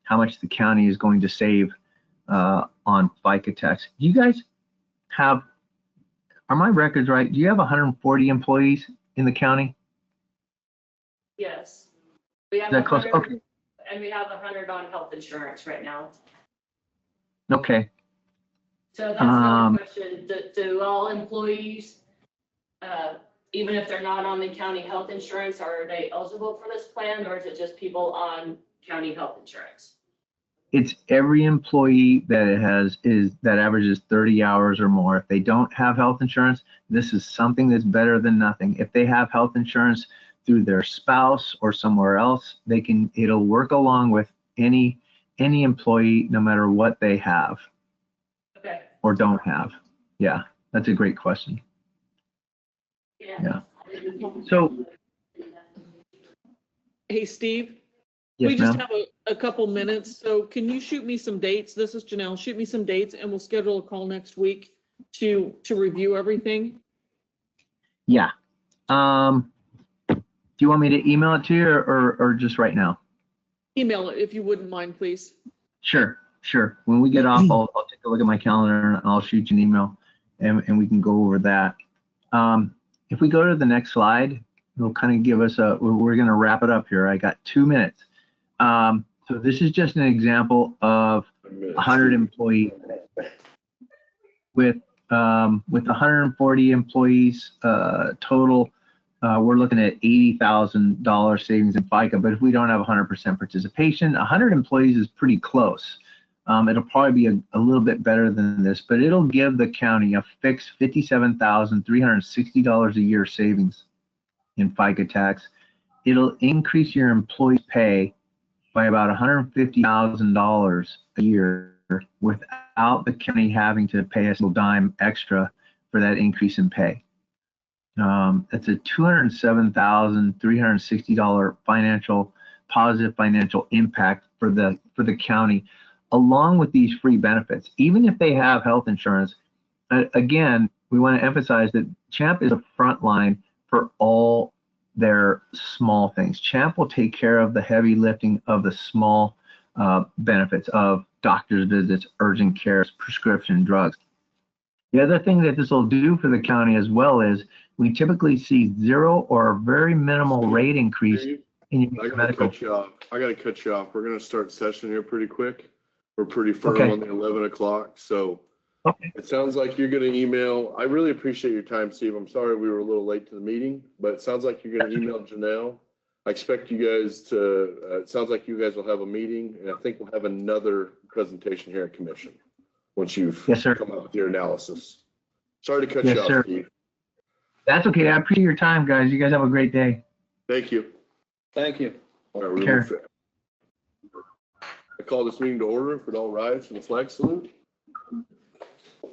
how much the county is going to save on FICA tax. Do you guys have, are my records right? Do you have 140 employees in the county? Yes. We have Is that close? 100, Okay. and we have 100 on health insurance right now. Okay. So that's another question. Do all employees, even if they're not on the county health insurance, are they eligible for this plan, or is it just people on county health insurance? It's every employee that averages 30 hours or more. If they don't have health insurance, this is something that's better than nothing. If they have health insurance through their spouse or somewhere else, it'll work along with any employee, no matter what they have. Okay. Or don't have. Yeah, that's a great question. Yeah. So, Hey, Steve, yes, we just ma'am. have a couple minutes, so can you shoot me some dates? This is Janelle. Shoot me some dates and we'll schedule a call next week to review everything. Yeah. Do you want me to email it to you or just right now? Email it if you wouldn't mind, please. Sure. When we get off, I'll take a look at my calendar and I'll shoot you an email and we can go over that. If we go to the next slide, it'll kind of give us we're going to wrap it up here. I got 2 minutes. So this is just an example of 100 employees with 140 employees total. We're looking at $80,000 savings in FICA, but if we don't have 100% participation, 100 employees is pretty close. It'll probably be a little bit better than this, but it'll give the county a fixed $57,360 a year savings in FICA tax. It'll increase your employee's pay by about $150,000 a year without the county having to pay a single dime extra for that increase in pay. It's a $207,360 positive financial impact for the county, along with these free benefits. Even if they have health insurance, again, we want to emphasize that CHAMP is a front line for all their small things. CHAMP will take care of the heavy lifting of the small benefits of doctor's visits, urgent care, prescription drugs. The other thing that this will do for the county as well is we typically see zero or very minimal rate increase in your medical. I gotta cut you off. We're gonna start session here pretty quick. We're pretty firm Okay. on the 11 o'clock. So Okay. It sounds like you're gonna email, I really appreciate your time, Steve. I'm sorry we were a little late to the meeting, but it sounds like you're gonna email Janelle. I expect you guys to, it sounds like you guys will have a meeting, and I think we'll have another presentation here at commission, once you've Yes, sir. come up with your analysis. Sorry to cut Yes, you off, sir. Steve. That's okay. I appreciate your time, guys. You guys have a great day. Thank you. Thank you. All right, Take we're I call this meeting to order. If it all rise for the flag salute.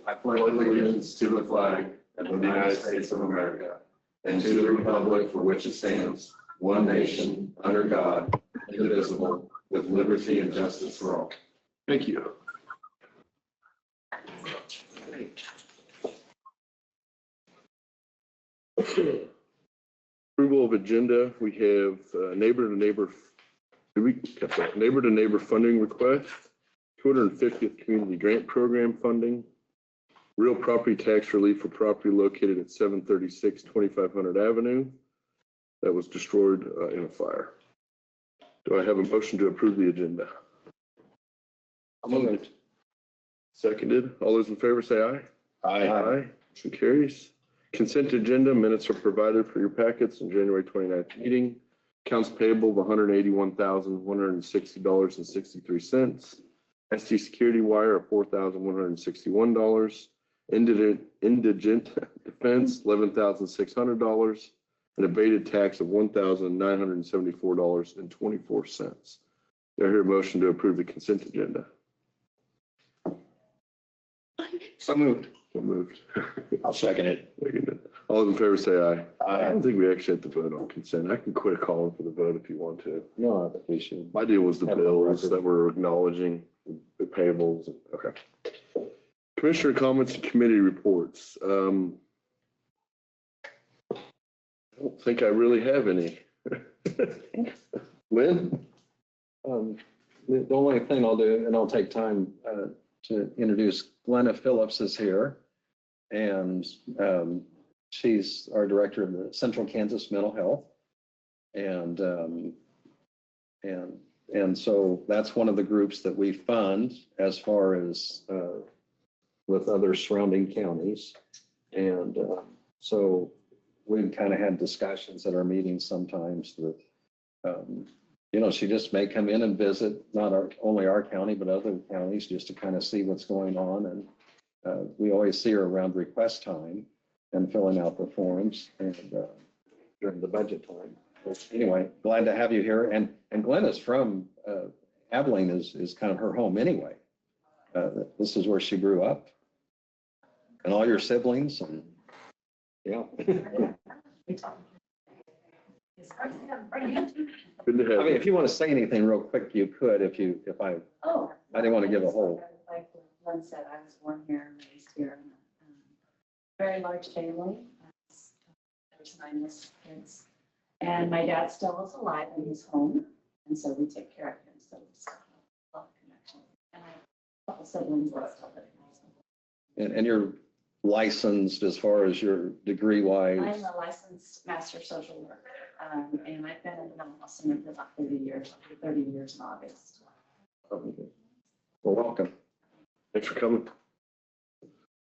I pledge allegiance to the flag of the United States of America and to the republic for which it stands, one nation, under God, indivisible, with liberty and justice for all. Thank you. Approval of agenda. We have neighbor to neighbor funding request, 250th Community Grant Program funding, real property tax relief for property located at 736 2500 Avenue that was destroyed in a fire. Do I have a motion to approve the agenda? Moved. Seconded. All those in favor say aye. Aye. Motion carries. Consent agenda minutes are provided for your packets in January 29th meeting. Accounts payable of $181,160.63. ST security wire of $4,161. Indigent defense, $11,600. And abated tax of $1,974.24. Do I hear a motion to approve the consent agenda? So moved. So moved. I'll second it. All those in favor say aye. Aye. I don't think we actually have to vote on consent. I can quit calling for the vote if you want to. No, I think we should. My deal was the Have a bills record. that were acknowledging the payables. Okay. Commissioner comments and committee reports. I don't think I really have any. Lynn? The only thing I'll do, and I'll take time to introduce Glenna Phillips is here. And she's our director of the Central Kansas Mental Health. And so that's one of the groups that we fund as far as with other surrounding counties. And so we've kind of had discussions at our meetings sometimes that, she just may come in and visit, not only our county, but other counties, just to kind of see what's going on. And we always see her around request time and filling out the forms and during the budget time. But anyway, glad to have you here. And Glenn is from Abilene is kind of her home anyway. This is where she grew up. And all your siblings and yeah. Good to have I mean, if you want to say anything real quick, you could. I didn't want to give a whole. Like Lynn said, I was born here and raised here. Very large family. There's 9 kids. And my dad still is alive and he's home. And so we take care of him. So we still have a lot of connection. And I have a couple siblings that still live in And you're licensed as far as your degree wise? I'm a licensed master social worker. And I've been in the mental health center for about 30 years, 30 years in August. Well, welcome. Thanks for coming.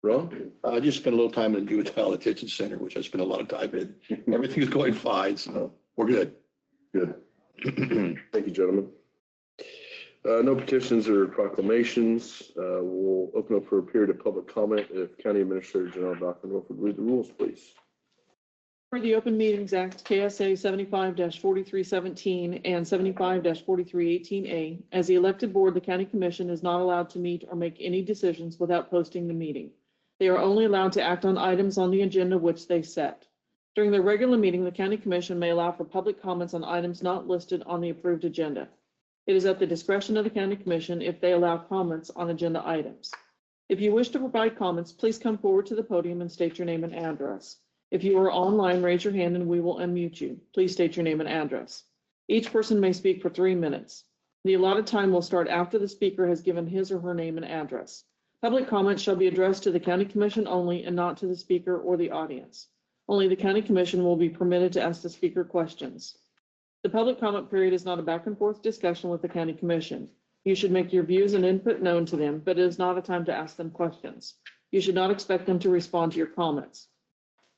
Ron? I just spent a little time in the Juvenile Detention Center, which I spent a lot of time in. Everything's going fine, so we're good. Good. Thank you, gentlemen. No petitions or proclamations. We'll open up for a period of public comment. If County Administrator General Dr. Wolf would read the rules, please. For the Open Meetings Act, KSA 75-4317 and 75-4318A, as the elected board, the county commission is not allowed to meet or make any decisions without posting the meeting. They are only allowed to act on items on the agenda which they set. During their regular meeting, the county commission may allow for public comments on items not listed on the approved agenda. It is at the discretion of the county commission if they allow comments on agenda items. If you wish to provide comments, please come forward to the podium and state your name and address. If you are online, raise your hand and we will unmute you. Please state your name and address. Each person may speak for 3 minutes. The allotted time will start after the speaker has given his or her name and address. Public comments shall be addressed to the county commission only and not to the speaker or the audience. Only the county commission will be permitted to ask the speaker questions. The public comment period is not a back and forth discussion with the county commission. You should make your views and input known to them, but it is not a time to ask them questions. You should not expect them to respond to your comments.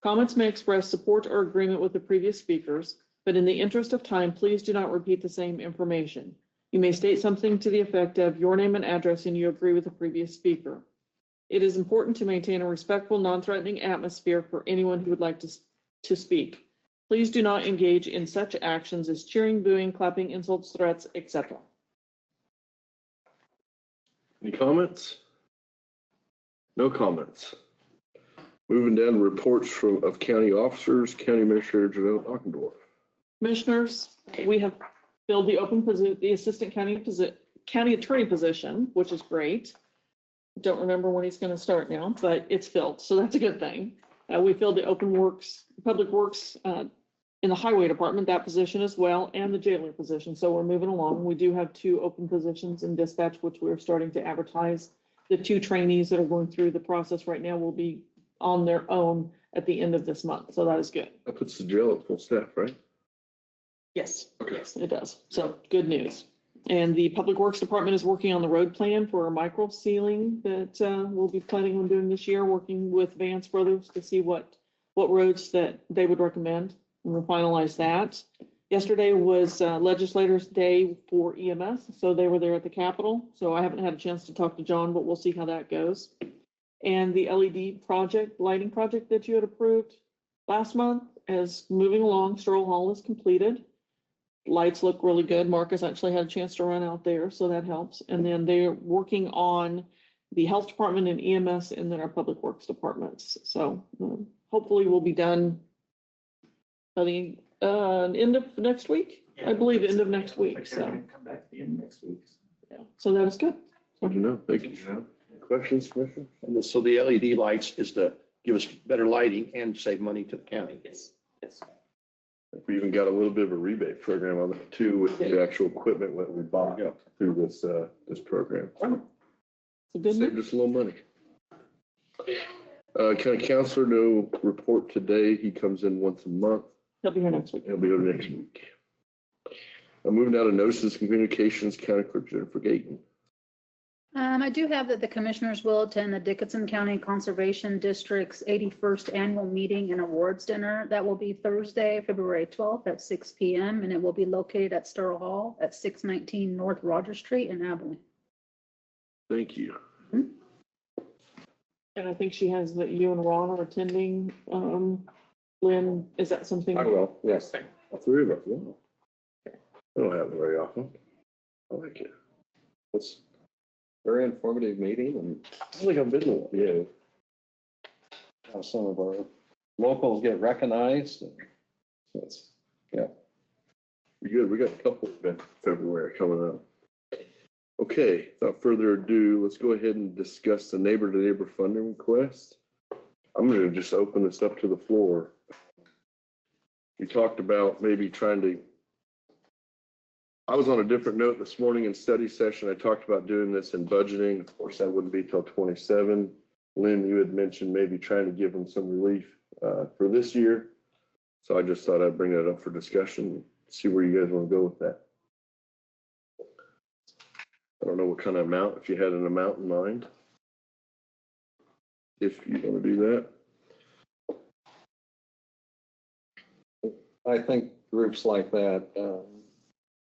Comments may express support or agreement with the previous speakers, but in the interest of time, please do not repeat the same information. You may state something to the effect of your name and address and you agree with the previous speaker. It is important to maintain a respectful, non-threatening atmosphere for anyone who would like to speak. Please do not engage in such actions as cheering, booing, clapping, insults, threats, etc. Any comments? No comments. Moving down to reports of county officers, County Administrator Janelle Dockendorf. Commissioners, we have filled the open position, the assistant county attorney position, which is great. Don't remember when he's going to start now, but it's filled, so that's a good thing. We filled the public works in the highway department, that position as well, and the jailer position. So we're moving along. We do have 2 open positions in dispatch, which we're starting to advertise. The 2 trainees that are going through the process right now will be on their own at the end of this month. So that is good. That puts the jail at full staff, right? Yes, yes, it does. So good news. And the Public Works Department is working on the road plan for a micro sealing that we'll be planning on doing this year, working with Vance Brothers to see what roads that they would recommend. And we'll finalize that. Yesterday was Legislators' Day for EMS, so they were there at the Capitol. So I haven't had a chance to talk to John, but we'll see how that goes. And the LED project, lighting project that you had approved last month is moving along. Stroll Hall is completed. Lights look really good. Marcus actually had a chance to run out there, so that helps. And then they're working on the health department and EMS and then our public works departments. So hopefully we'll be done by the end of next week. I believe end of next week. So Come back at the end of next week. yeah, so that is good. Good to know. Thank you. Questions, Commissioner? And so the LED lights is to give us better lighting and save money to the county. Yes, yes. We even got a little bit of a rebate program on that too, with the actual equipment that we bought through this program. So good Saved news. us a little money. County Councilor, no report today. He comes in once a month. He'll be here next week. He'll be here next week. I'm moving down to notices, communications, County Clerk Jennifer Gayton. I do have that the commissioners will attend the Dickinson County Conservation District's 81st Annual Meeting and Awards Dinner. That will be Thursday, February 12th at 6 p.m. and it will be located at Sturl Hall at 619 North Rogers Street in Abilene. Thank you. And I think she has that you and Ron are attending. Lynn, is that something? I will, yes. All 3 of us. Wow. I don't have it very often. I like it. It's a very informative meeting and I think I've been to one. yeah. How some of our locals get recognized. And it's, yeah. We're good. We got a couple events in February coming up. Okay, without further ado, let's go ahead and discuss the neighbor-to-neighbor funding request. I'm going to just open this up to the floor. We talked about maybe trying to, I was on a different note this morning in study session. I talked about doing this in budgeting. Of course, that wouldn't be till 27. Lynn, you had mentioned maybe trying to give them some relief for this year. So I just thought I'd bring that up for discussion, see where you guys want to go with that. I don't know what kind of amount, if you had an amount in mind. If you want to do that. I think groups like that,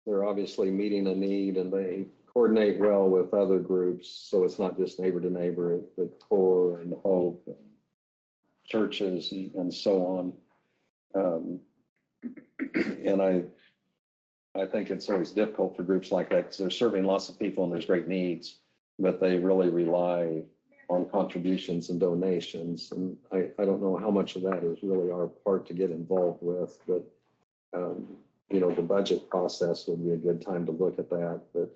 they're obviously meeting a need and they coordinate well with other groups. So it's not just neighbor to neighbor, the CORE and HOPE, and churches and so on. And I think it's always difficult for groups like that because they're serving lots of people and there's great needs, but they really rely on contributions and donations. And I don't know how much of that is really our part to get involved with, but you know, the budget process would be a good time to look at that. But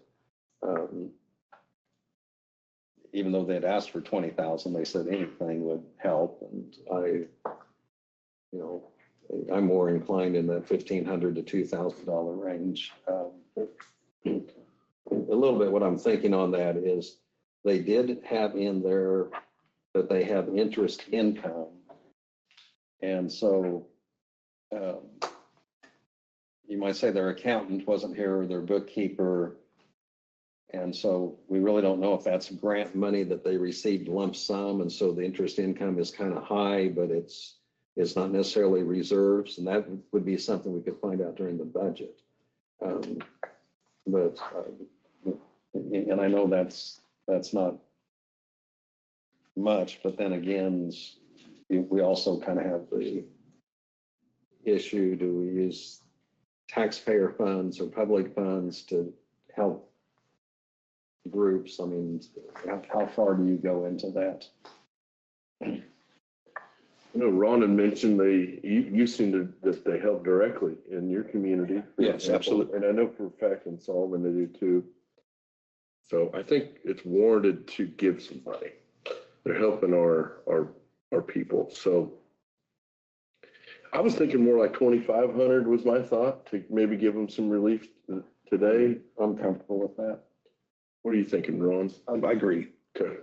even though they'd asked for 20,000, they said anything would help. And you know, I'm more inclined in that $1,500 to $2,000 range. A little bit what I'm thinking on that is they did have in there that they have interest income. And so you might say their accountant wasn't here or their bookkeeper. And so we really don't know if that's grant money that they received lump sum. And so the interest income is kind of high, but it's not necessarily reserves. And that would be something we could find out during the budget. And I know that's not much, but then again, we also kind of have the issue, do we use taxpayer funds or public funds to help groups? I mean, how far do you go into that? I know Ron had mentioned you seem that they help directly in your community. Yes, absolutely. And I know for a fact in Sullivan they do too. So I think it's warranted to give some money. They're helping our people. So I was thinking more like 2,500 was my thought, to maybe give them some relief today. I'm comfortable with that. What are you thinking, Ron? I agree. Okay.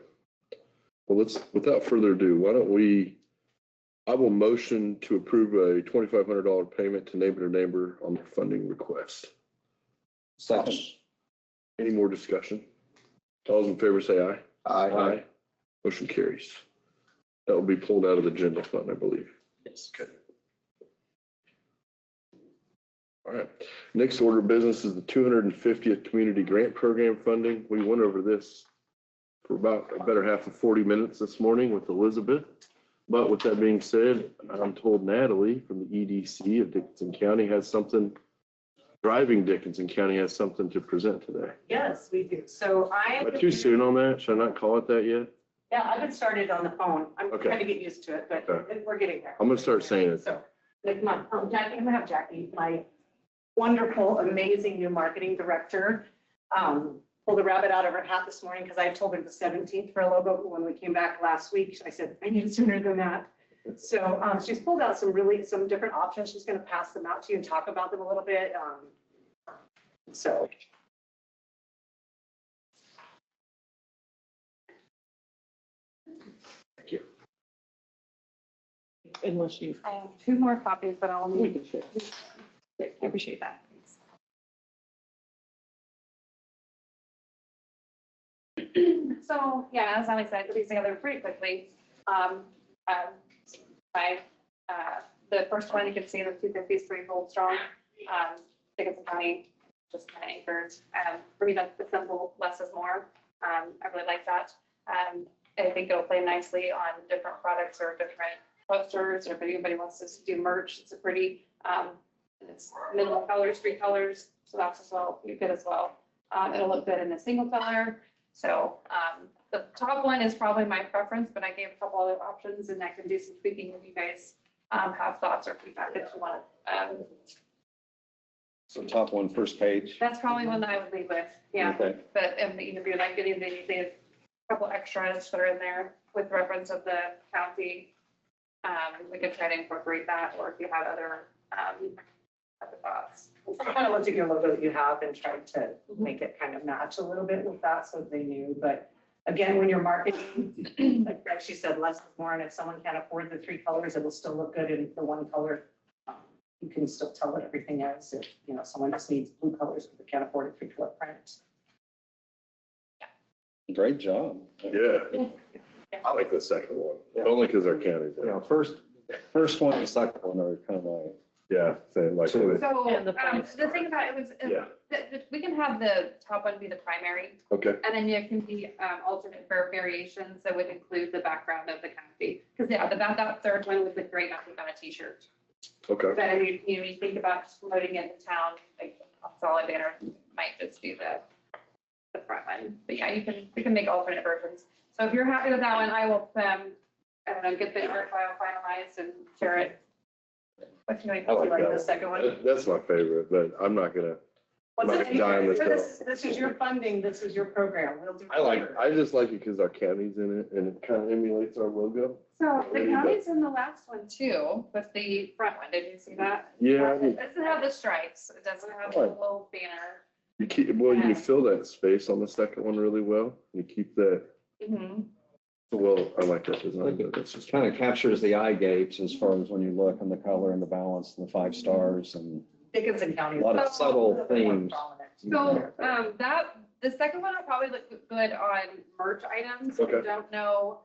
Well, without further ado, why don't I will motion to approve a $2,500 payment to Neighbor to Neighbor on their funding request. Second. Any more discussion? All those in favor say aye. Aye. Motion carries. That will be pulled out of the general fund, I believe. Yes. Okay. All right. Next order of business is the 250th Community Grant Program funding. We went over this for about a better half of 40 minutes this morning with Elizabeth. But with that being said, I'm told Natalie from the EDC of Dickinson County Driving Dickinson County has something to present today. Yes, we do. So Am I too soon on that? Should I not call it that yet? Yeah, I've been started on the phone. I'm Okay. trying to get used to it, but Okay. we're getting there. I'm gonna start saying it. So, like Jackie, I'm gonna have Jackie, my wonderful, amazing new marketing director, pulled a rabbit out of her hat this morning because I told her the 17th for a logo. But when we came back last week, I said, I need it sooner than that. So she's pulled out some different options. She's going to pass them out to you and talk about them a little bit. So. Thank you. Unless you. I have 2 more copies, but I'll We need. can share. I appreciate that. So, yeah, as Ally said, put these together pretty quickly. The first one you can see, the 250 is 3-fold strong. Dickinson County just kind of anchors. For me, that's the simple, less is more. I really like that. I think it'll play nicely on different products or different posters, or if anybody wants to do merch. It's a pretty, it's minimal colors, 3 colors, so that's as well, you good as well. It'll look good in a single color. So the top one is probably my preference, but I gave a couple other options and I can do some tweaking if you guys have thoughts or feedback that you want. So top one, first page. That's probably one that I would leave with, yeah. Okay. But if you're like getting the couple extras that are in there with reference of the county, we could try to incorporate that, or if you have other thoughts. I kind of looked at your logo that you have and tried to make it kind of match a little bit with that so they knew. But again, when you're marketing, like she said, less is more. And if someone can't afford the 3 colors, it'll still look good in the 1 color. You can still tell it everything else. If someone just needs blue colors because they can't afford a 3-color print. Great job. Yeah. I like the second one, only because our county's You know, there. first one and second one are kind of like. Yeah, same, like. So- So And the the thing about it was, Yeah. we can have the top one be the primary, Okay, and then it can be alternate for variations that would include the background of the county. Because that third one would look great, I think, on a t-shirt. okay. But you think about just promoting it in town, like a solid banner might just be the front one. But yeah, we can make alternate versions. So if you're happy with that one, I will, I don't know, get the art file finalized and share it. What you I like like that the second one? That's my favorite, but I'm not gonna, What's Mike it? die on this hill. This is your funding, this is your program. We'll do. I just like it because our county's in it and it kind of emulates our logo. So the Really county's in the last one too, with the front one. Did you see that? Yeah, It doesn't have the stripes. It doesn't have the Right. little banner. you fill that space on the second one really well. You keep that, Mhm. well, I like that design, but that's just. Kind of captures the eye gauge as far as when you look and the color and the balance and the 5 stars and Dickinson County. a lot of subtle themes. So that the second one will probably look good on merch items. I Okay. don't know.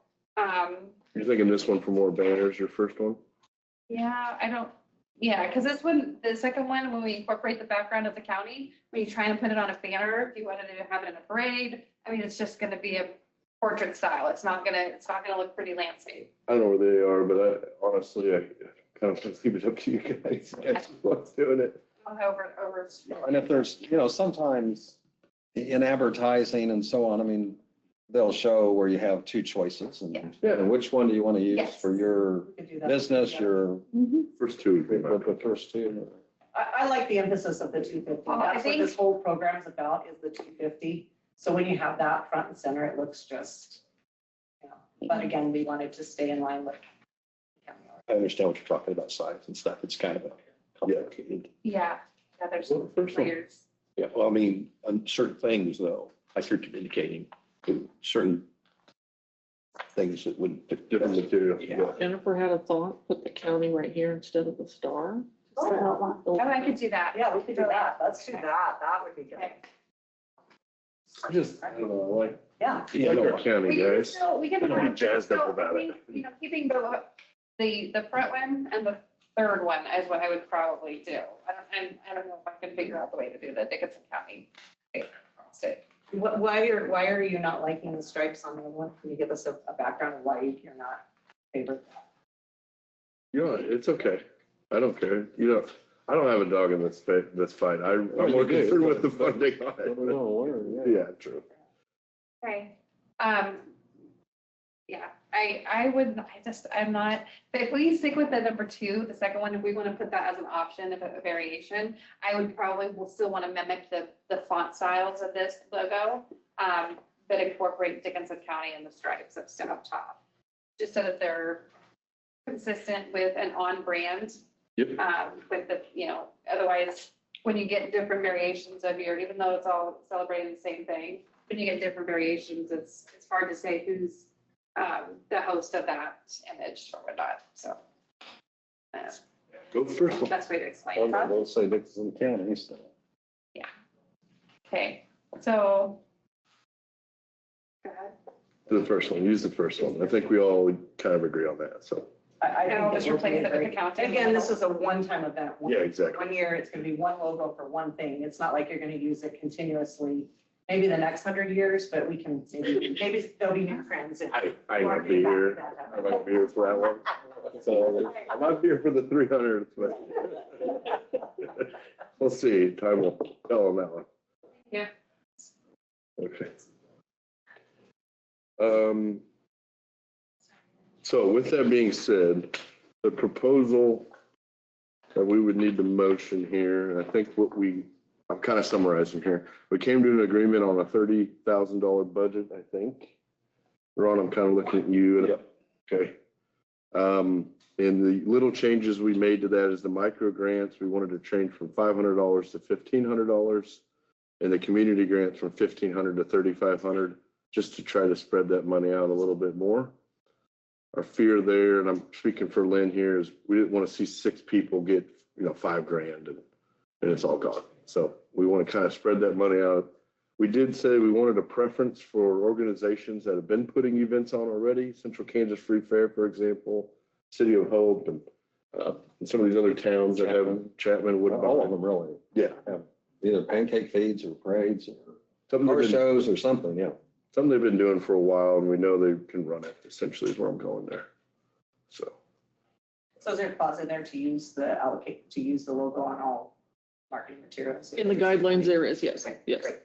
You're thinking this one for more banners, your first one? Yeah, I don't, yeah, because this one, the second one, when we incorporate the background of the county, when you try and put it on a banner, if you wanted to have it in a parade, I mean, it's just gonna be a portrait style. It's not gonna look pretty landscape. I don't know where they are, but I honestly, I kind of leave it up to you guys. You guys what's doing it. Over. And if there's, sometimes in advertising and so on, I mean, they'll show where you have two choices and which one do you want to use Yes. for your We could do that. business, your, First two would be mine. the first two. I like the emphasis of the 250. Oh, I That's what this whole program is about, is the 250. So when you have that front and center, it looks just, but again, we wanted to stay in line with. I understand what you're talking about, size and stuff. It's kind of a complicated. Yeah, there's Well, the first one. layers. Yeah, well, I mean, on certain things though, like you're indicating, certain things that wouldn't fit. Different material. Yeah. Jennifer had a thought, put the county right here instead of the star. Oh, I could do that. Yeah, we could do that. Let's do that. That would be good. Okay. I don't know, like, Yeah. Yeah, like no, our county We can guys. still, we can. Don't be jazzed up so, about I it. think, keeping the front one and the third one is what I would probably do. I don't know if I can figure out the way to do the Dickinson County. Why are you not liking the stripes on the other one? Can you give us a background of why you're not favored? It's okay. I don't care. I don't have a dog in this fight. That's fine. I'm Well, more you do, concerned with the but- funding on it. Yeah, true. Okay. Yeah, I'm not, but if we stick with the number 2, the second one, if we want to put that as an option, if a variation, I would probably will still want to mimic the font styles of this logo, but incorporate Dickinson County and the stripes up top, just so that they're consistent with and on brand. Yep. With the, otherwise, when you get different variations of even though it's all celebrating the same thing, when you get different variations, it's hard to say who's the host of that image or whatnot. So Go first one. best way to explain it. They'll say Dickinson County, so. Okay, so. Go ahead. The first one, use the first one. I think we all kind of agree on that, so. I And I'll think just that would be replace it with the great. county. Again, this is a one-time event. Yeah, exactly. 1 year, it's going to be one logo for one thing. It's not like you're going to use it continuously, maybe the next 100 years, but we can, maybe there'll be new trends. I might be here. I might be here for that one. So I might be here for the 300th, but we'll see. Time will tell on that one. Yeah. Okay. So with that being said, the proposal that we would need to motion here, and I think I'm kind of summarizing here. We came to an agreement on a $30,000 budget, I think. Ron, I'm kind of looking at you. Yep. Okay. And the little changes we made to that is the micro grants, we wanted to change from $500 to $1,500. And the community grants from $1,500 to $3,500, just to try to spread that money out a little bit more. Our fear there, and I'm speaking for Lynn here, is we didn't want to see 6 people get, $5,000 and it's all gone. So we want to kind of spread that money out. We did say we wanted a preference for organizations that have been putting events on already, Central Kansas Free Fair, for example, City of Hope, and some of these other towns that have Chapman, Woodbine. All of them, really. Yeah. Either pancake feeds or parades or Something car they've been- shows or something, yeah. Something they've been doing for a while, and we know they can run it, essentially is where I'm going there. So, So is there a clause in there to use the logo on all marketing materials? In the guidelines there is, yes, yes. Great.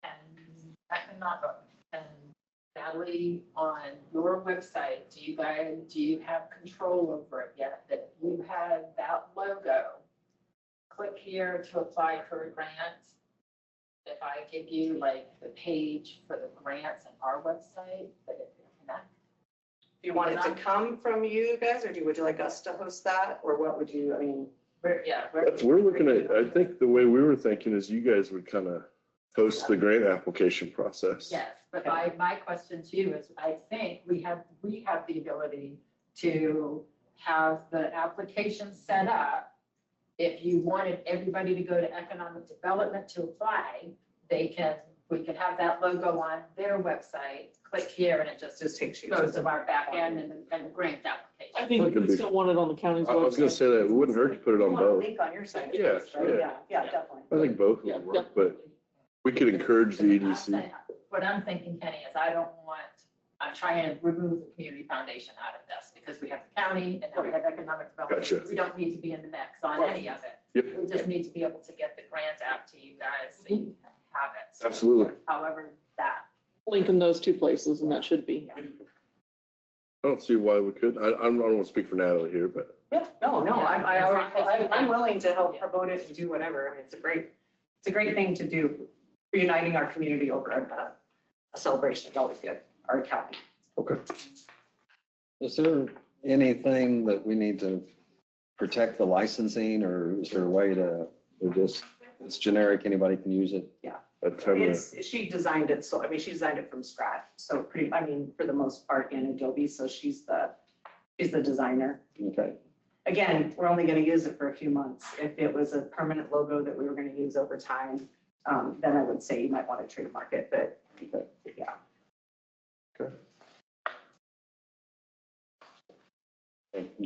And Natalie, on your website, do you have control over it yet? That you have that logo? Click here to apply for a grant. If I give you like the page for the grants on our website, that it can connect. Do you want it to come from you guys, or would you like us to host that, or what would you, we're looking at, I think the way we were thinking is you guys would kind of host the grant application process. Yes, but my question to you is, I think we have the ability to have the application set up if you wanted everybody to go to economic development to apply, we could have that logo on their website, click here, and it just takes you. goes to our back end and the grant application. I think we still want it on the county's I was gonna website. say that, it wouldn't hurt to put it You on want a both. link on your site. Yeah, right? yeah. Yeah, definitely. I think both Yeah, would work, but we could encourage the EDC. What I'm thinking, Kenny, is I'm trying to remove the community foundation out of this because we have the county and now we have economic development. Gotcha. We don't need to be in the mix on any of it. Yep. We just need to be able to get the grant out to you guys so you can have it. So Absolutely. however that. Link in those two places and that should be. I don't see why we could. I don't want to speak for Natalie here, but Yeah, no, I'm willing to help promote it and do whatever. I mean, it's a great thing to do. Reuniting our community over a celebration is always good, our county. okay. Is there anything that we need to protect the licensing, or is there a way to, or just, it's generic, anybody can use it? That's how She designed it, so, I mean, she designed it from scratch, so for the most part in Adobe, so she's the designer. Okay. Again, we're only gonna use it for a few months. If it was a permanent logo that we were gonna use over time, then I would say you might want to trademark it, but yeah.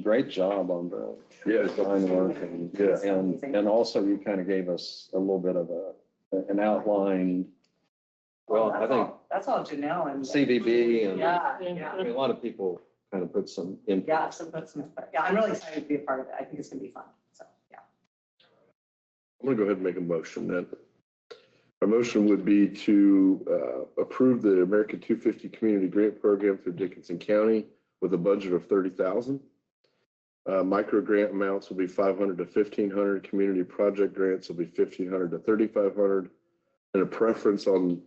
Great job on the Yeah. design work and also you kind of gave us a little bit of an outline. Well, I think That's all Janelle and. CVB and Yeah, I mean, a lot of people kind of put some input. Yeah, I'm really excited to be a part of it. I think it's gonna be fun, so, yeah. I'm gonna go ahead and make a motion then. Our motion would be to approve the American 250 Community Grant Program through Dickinson County with a budget of $30,000. Micro grant amounts will be $500 to $1,500. Community project grants will be $1,500 to $3,500. And a preference on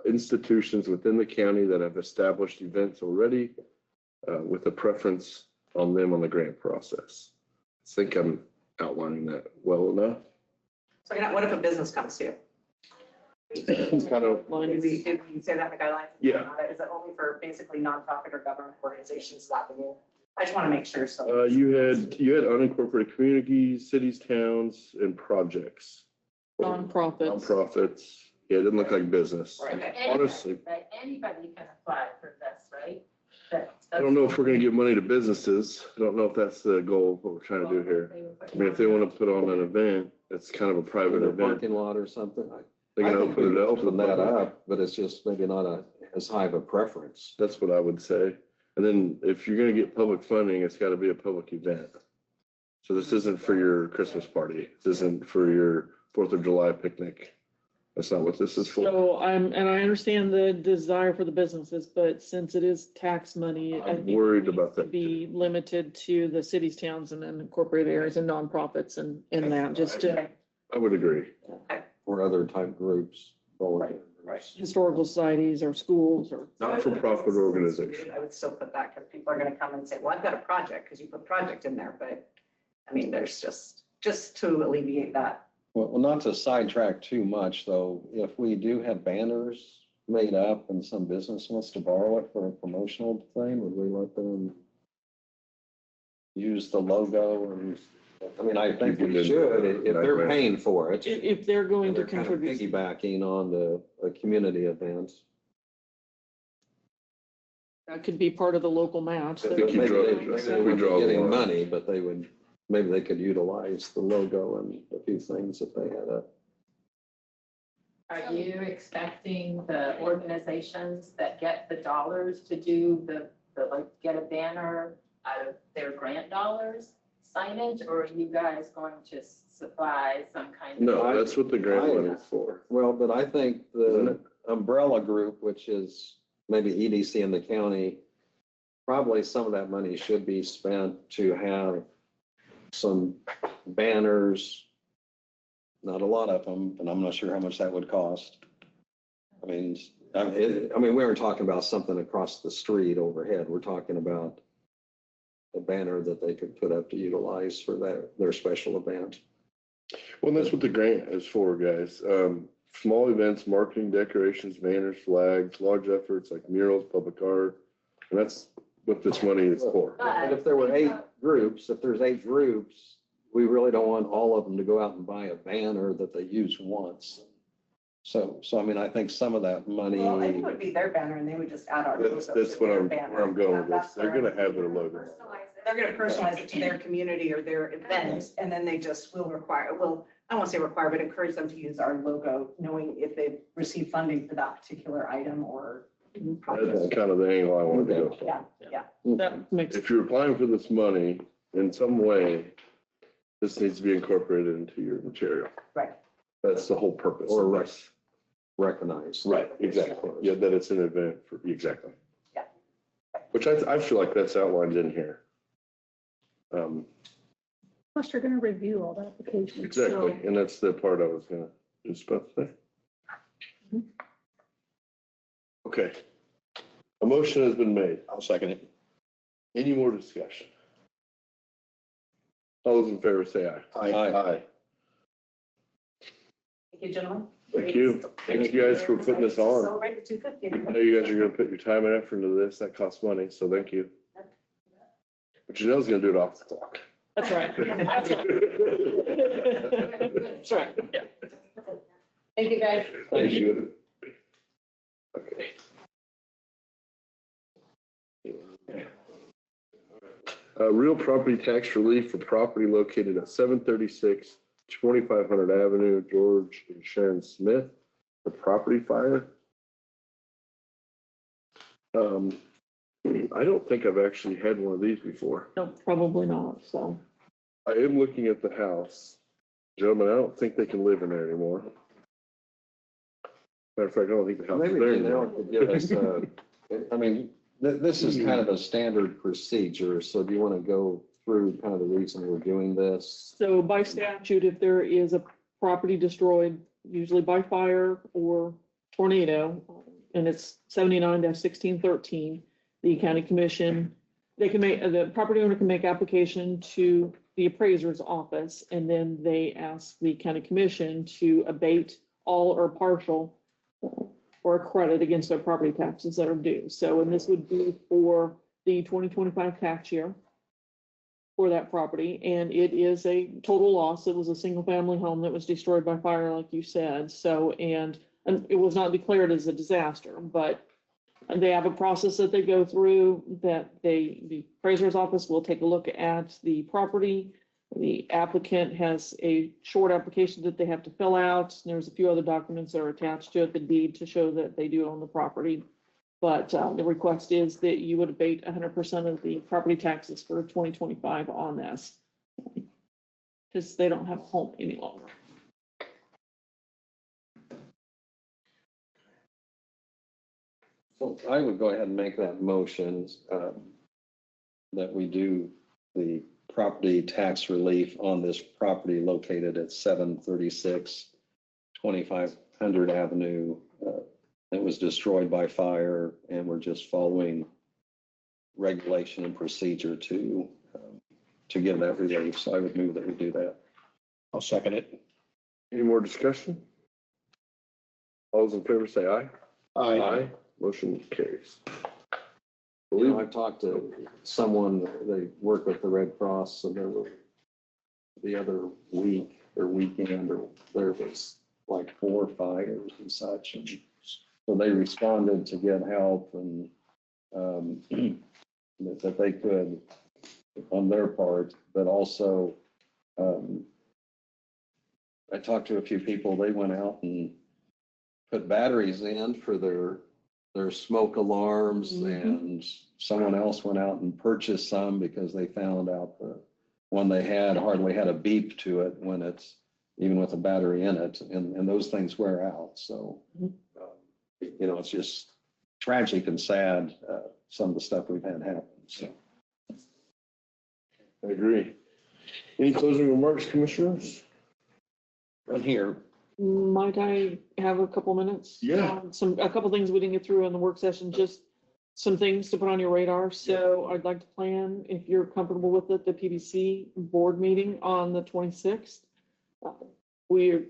institutions within the county that have established events already, with a preference on them on the grant process. I think I'm outlining that well enough. So what if a business comes to you? Kind of, Did we say that in the guidelines? Yeah. Is it only for basically nonprofit or government organizations that we, I just want to make sure, so. you had unincorporated communities, cities, towns, and projects. Nonprofits. Nonprofits. Yeah, it didn't look like business. Right. Honestly. Right? Anybody can apply for this, right? I don't know if we're gonna give money to businesses. I don't know if that's the goal, of what we're trying to do here. I mean, if they want to put on an event, it's kind of a private A event. parking lot or something. They I can think we open it could up. open that up, but it's just maybe not as high of a preference. That's what I would say. And then if you're gonna get public funding, it's gotta be a public event. So this isn't for your Christmas party. This isn't for your 4th of July picnic. That's not what this is for. So I understand the desire for the businesses, but since it is tax money, I I'm think worried it needs about to that. be limited to the cities, towns, and then incorporated areas and nonprofits and that, just to I would agree. Or other type groups. Right. historical societies or schools or. Not-for-profit organization. I would still put that because people are going to come and say, well, I've got a project because you put project in there, but I mean, there's just to alleviate that. Well, not to sidetrack too much though, if we do have banners made up and some business wants to borrow it for a promotional thing, would we let them use the logo? And I mean, I think we should, if they're paying for it. If they're going to They're kind of contribute. piggybacking on the community event. That could be part of the local match. I think you Maybe draw- they- I maybe think they we wouldn't be draw the getting line. money, but maybe they could utilize the logo and a few things if they had a. Are you expecting the organizations that get the dollars to do the like, get a banner out of their grant dollars signage, or are you guys going to supply some kind of? No, that's what the grant money is for. Well, but I think the umbrella group, which is maybe EDC in the county, probably some of that money should be spent to have some banners. Not a lot of them, and I'm not sure how much that would cost. I mean, we weren't talking about something across the street overhead. We're talking about a banner that they could put up to utilize for their special event. Well, that's what the grant is for, guys. Small events, marketing, decorations, banners, flags, large efforts like murals, public art. And that's what this money is for. But if there were 8 groups, if there's 8 groups, we really don't want all of them to go out and buy a banner that they use once. So I mean, I think some of that money. Well, I think it would be their banner and they would just add our. That's logo to what their I'm, banner. where I'm going with this. That's They're where- gonna have their logo. They're gonna personalize it to their community or their event, and then they just will require, I don't want to say require, but encourage them to use our logo, knowing if they've received funding for that particular item or. That's kind of the angle I wanted to go for. Yeah. That makes, If you're applying for this money in some way, this needs to be incorporated into your material. Right. That's the whole purpose. Or of this. recognized. Right, exactly. Yeah, that it's an event for, exactly. Yeah. Which I feel like that's outlined in here. Plus, you're gonna review all the applications. Exactly, and that's the part I was gonna, just about to say. Mm-hmm. Okay. A motion has been made. I'll second it. Any more discussion? All those in favor say aye. Aye. Thank you, gentlemen. Thank you. Thank you guys for putting this on. Celebrate the 250. I know you guys are gonna put your time and effort into this. That costs money, so thank you. But you know it's gonna do it off the clock. that's right. That's right, yeah. Thank you, guys. Thank you. Okay. Real property tax relief for property located at 736 2500 Avenue, George and Sharon Smith, the property fire. I don't think I've actually had one of these before. No, probably not, so. I am looking at the house. Gentlemen, I don't think they can live in there anymore. Matter of fact, I don't think the house is Maybe there they anymore. want to give us I mean, this is kind of a standard procedure, so do you want to go through kind of the reason we're doing this? So by statute, if there is a property destroyed, usually by fire or tornado, and it's 79-1613, the county commission, they can make, the property owner can make application to the appraiser's office, and then they ask the county commission to abate all or partial or a credit against their property taxes that are due. So, and this would be for the 2025 tax year for that property, and it is a total loss. It was a single-family home that was destroyed by fire, like you said. So, and it was not declared as a disaster, but they have a process that they go through that the appraiser's office will take a look at the property. The applicant has a short application that they have to fill out. And there's a few other documents that are attached to it, the deed to show that they do own the property. But the request is that you would abate 100% of the property taxes for 2025 on this, because they don't have a home any longer. So I would go ahead and make that motion that we do the property tax relief on this property located at 736 2500 Avenue. That was destroyed by fire, and we're just following regulation and procedure to give that relief. So I would move that we do that. I'll second it. Any more discussion? All those in favor say aye. Aye. Motion carries. You know, I talked to someone, they work with the Red Cross, and there were the other week or weekend, or there was like 4 fires and such. And so they responded to get help, and that they could on their part, but also I talked to a few people, they went out and put batteries in for their smoke alarms, and someone else went out and purchased some because they found out the one they had hardly had a beep to it when it's even with a battery in it, and those things wear out. So, you know, it's just tragic and sad, some of the stuff we've had happen. So. I agree. Any closing remarks, commissioners? Right here. Might I have a couple minutes? Yeah. A couple things we didn't get through in the work session, just some things to put on your radar. So I'd like to plan, if you're comfortable with it, the PBC board meeting on the 26th. We're,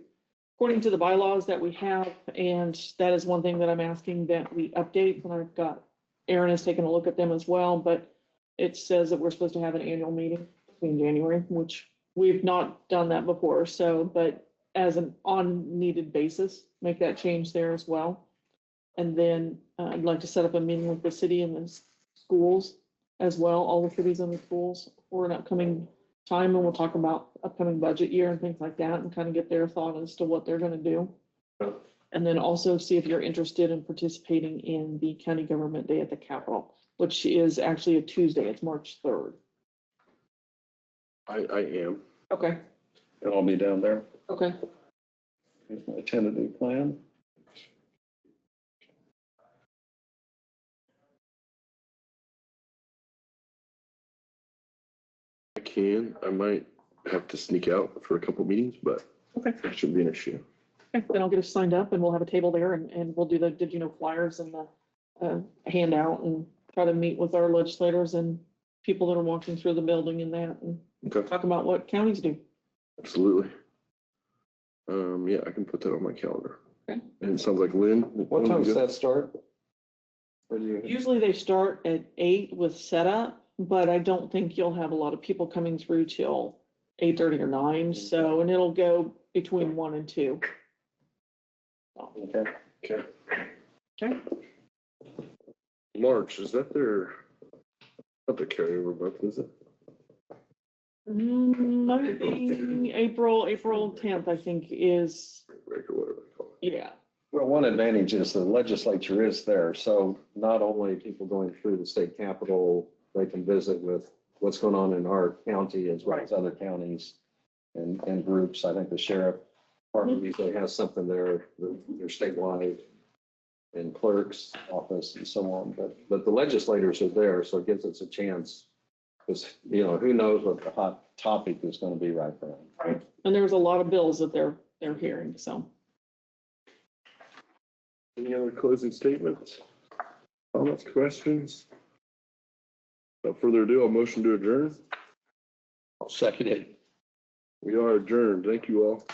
according to the bylaws that we have, and that is one thing that I'm asking that we update, and I've got, Aaron has taken a look at them as well, but it says that we're supposed to have an annual meeting in January, which we've not done that before, so, but as an on needed basis, make that change there as well. And then I'd like to set up a meeting with the city and the schools as well, all the cities and the schools for an upcoming time, and we'll talk about upcoming budget year and things like that, and kind of get their thought as to what they're gonna do. And then also see if you're interested in participating in the County Government Day at the Capitol, which is actually a Tuesday, it's March 3rd. I am. Okay, And I'll be down there. okay. Here's my tentative plan. I might have to sneak out for a couple meetings, but Okay. that shouldn't be an issue. Okay, then I'll get us signed up and we'll have a table there and we'll do the, did you know, flyers and the handout and try to meet with our legislators and people that are walking through the building and that and Okay, talk about what counties do. absolutely. Yeah, I can put that on my calendar. Okay. And it sounds like Lynn. What time does that start? Or do you? Usually they start at 8 with setup, but I don't think you'll have a lot of people coming through till 8:30 or 9. So, and it'll go between 1 and 2. Okay. Okay. Okay. March, is that not the carryover month, is it? Might be April 10th, I think is, Break or whatever they call it. yeah. Well, one advantage is the legislature is there, so not only people going through the state capitol, they can visit with what's going on in our county as well as other counties and groups. I think the sheriff department usually has something there, they're statewide, and clerk's office and so on, but the legislators are there, so it gives us a chance. Because, you know, who knows what the hot topic is going to be right then. Right. And there's a lot of bills that they're hearing, so. Any other closing statements? Comments, questions? Without further ado, I'll motion to adjourn. I'll second it. We are adjourned. Thank you all.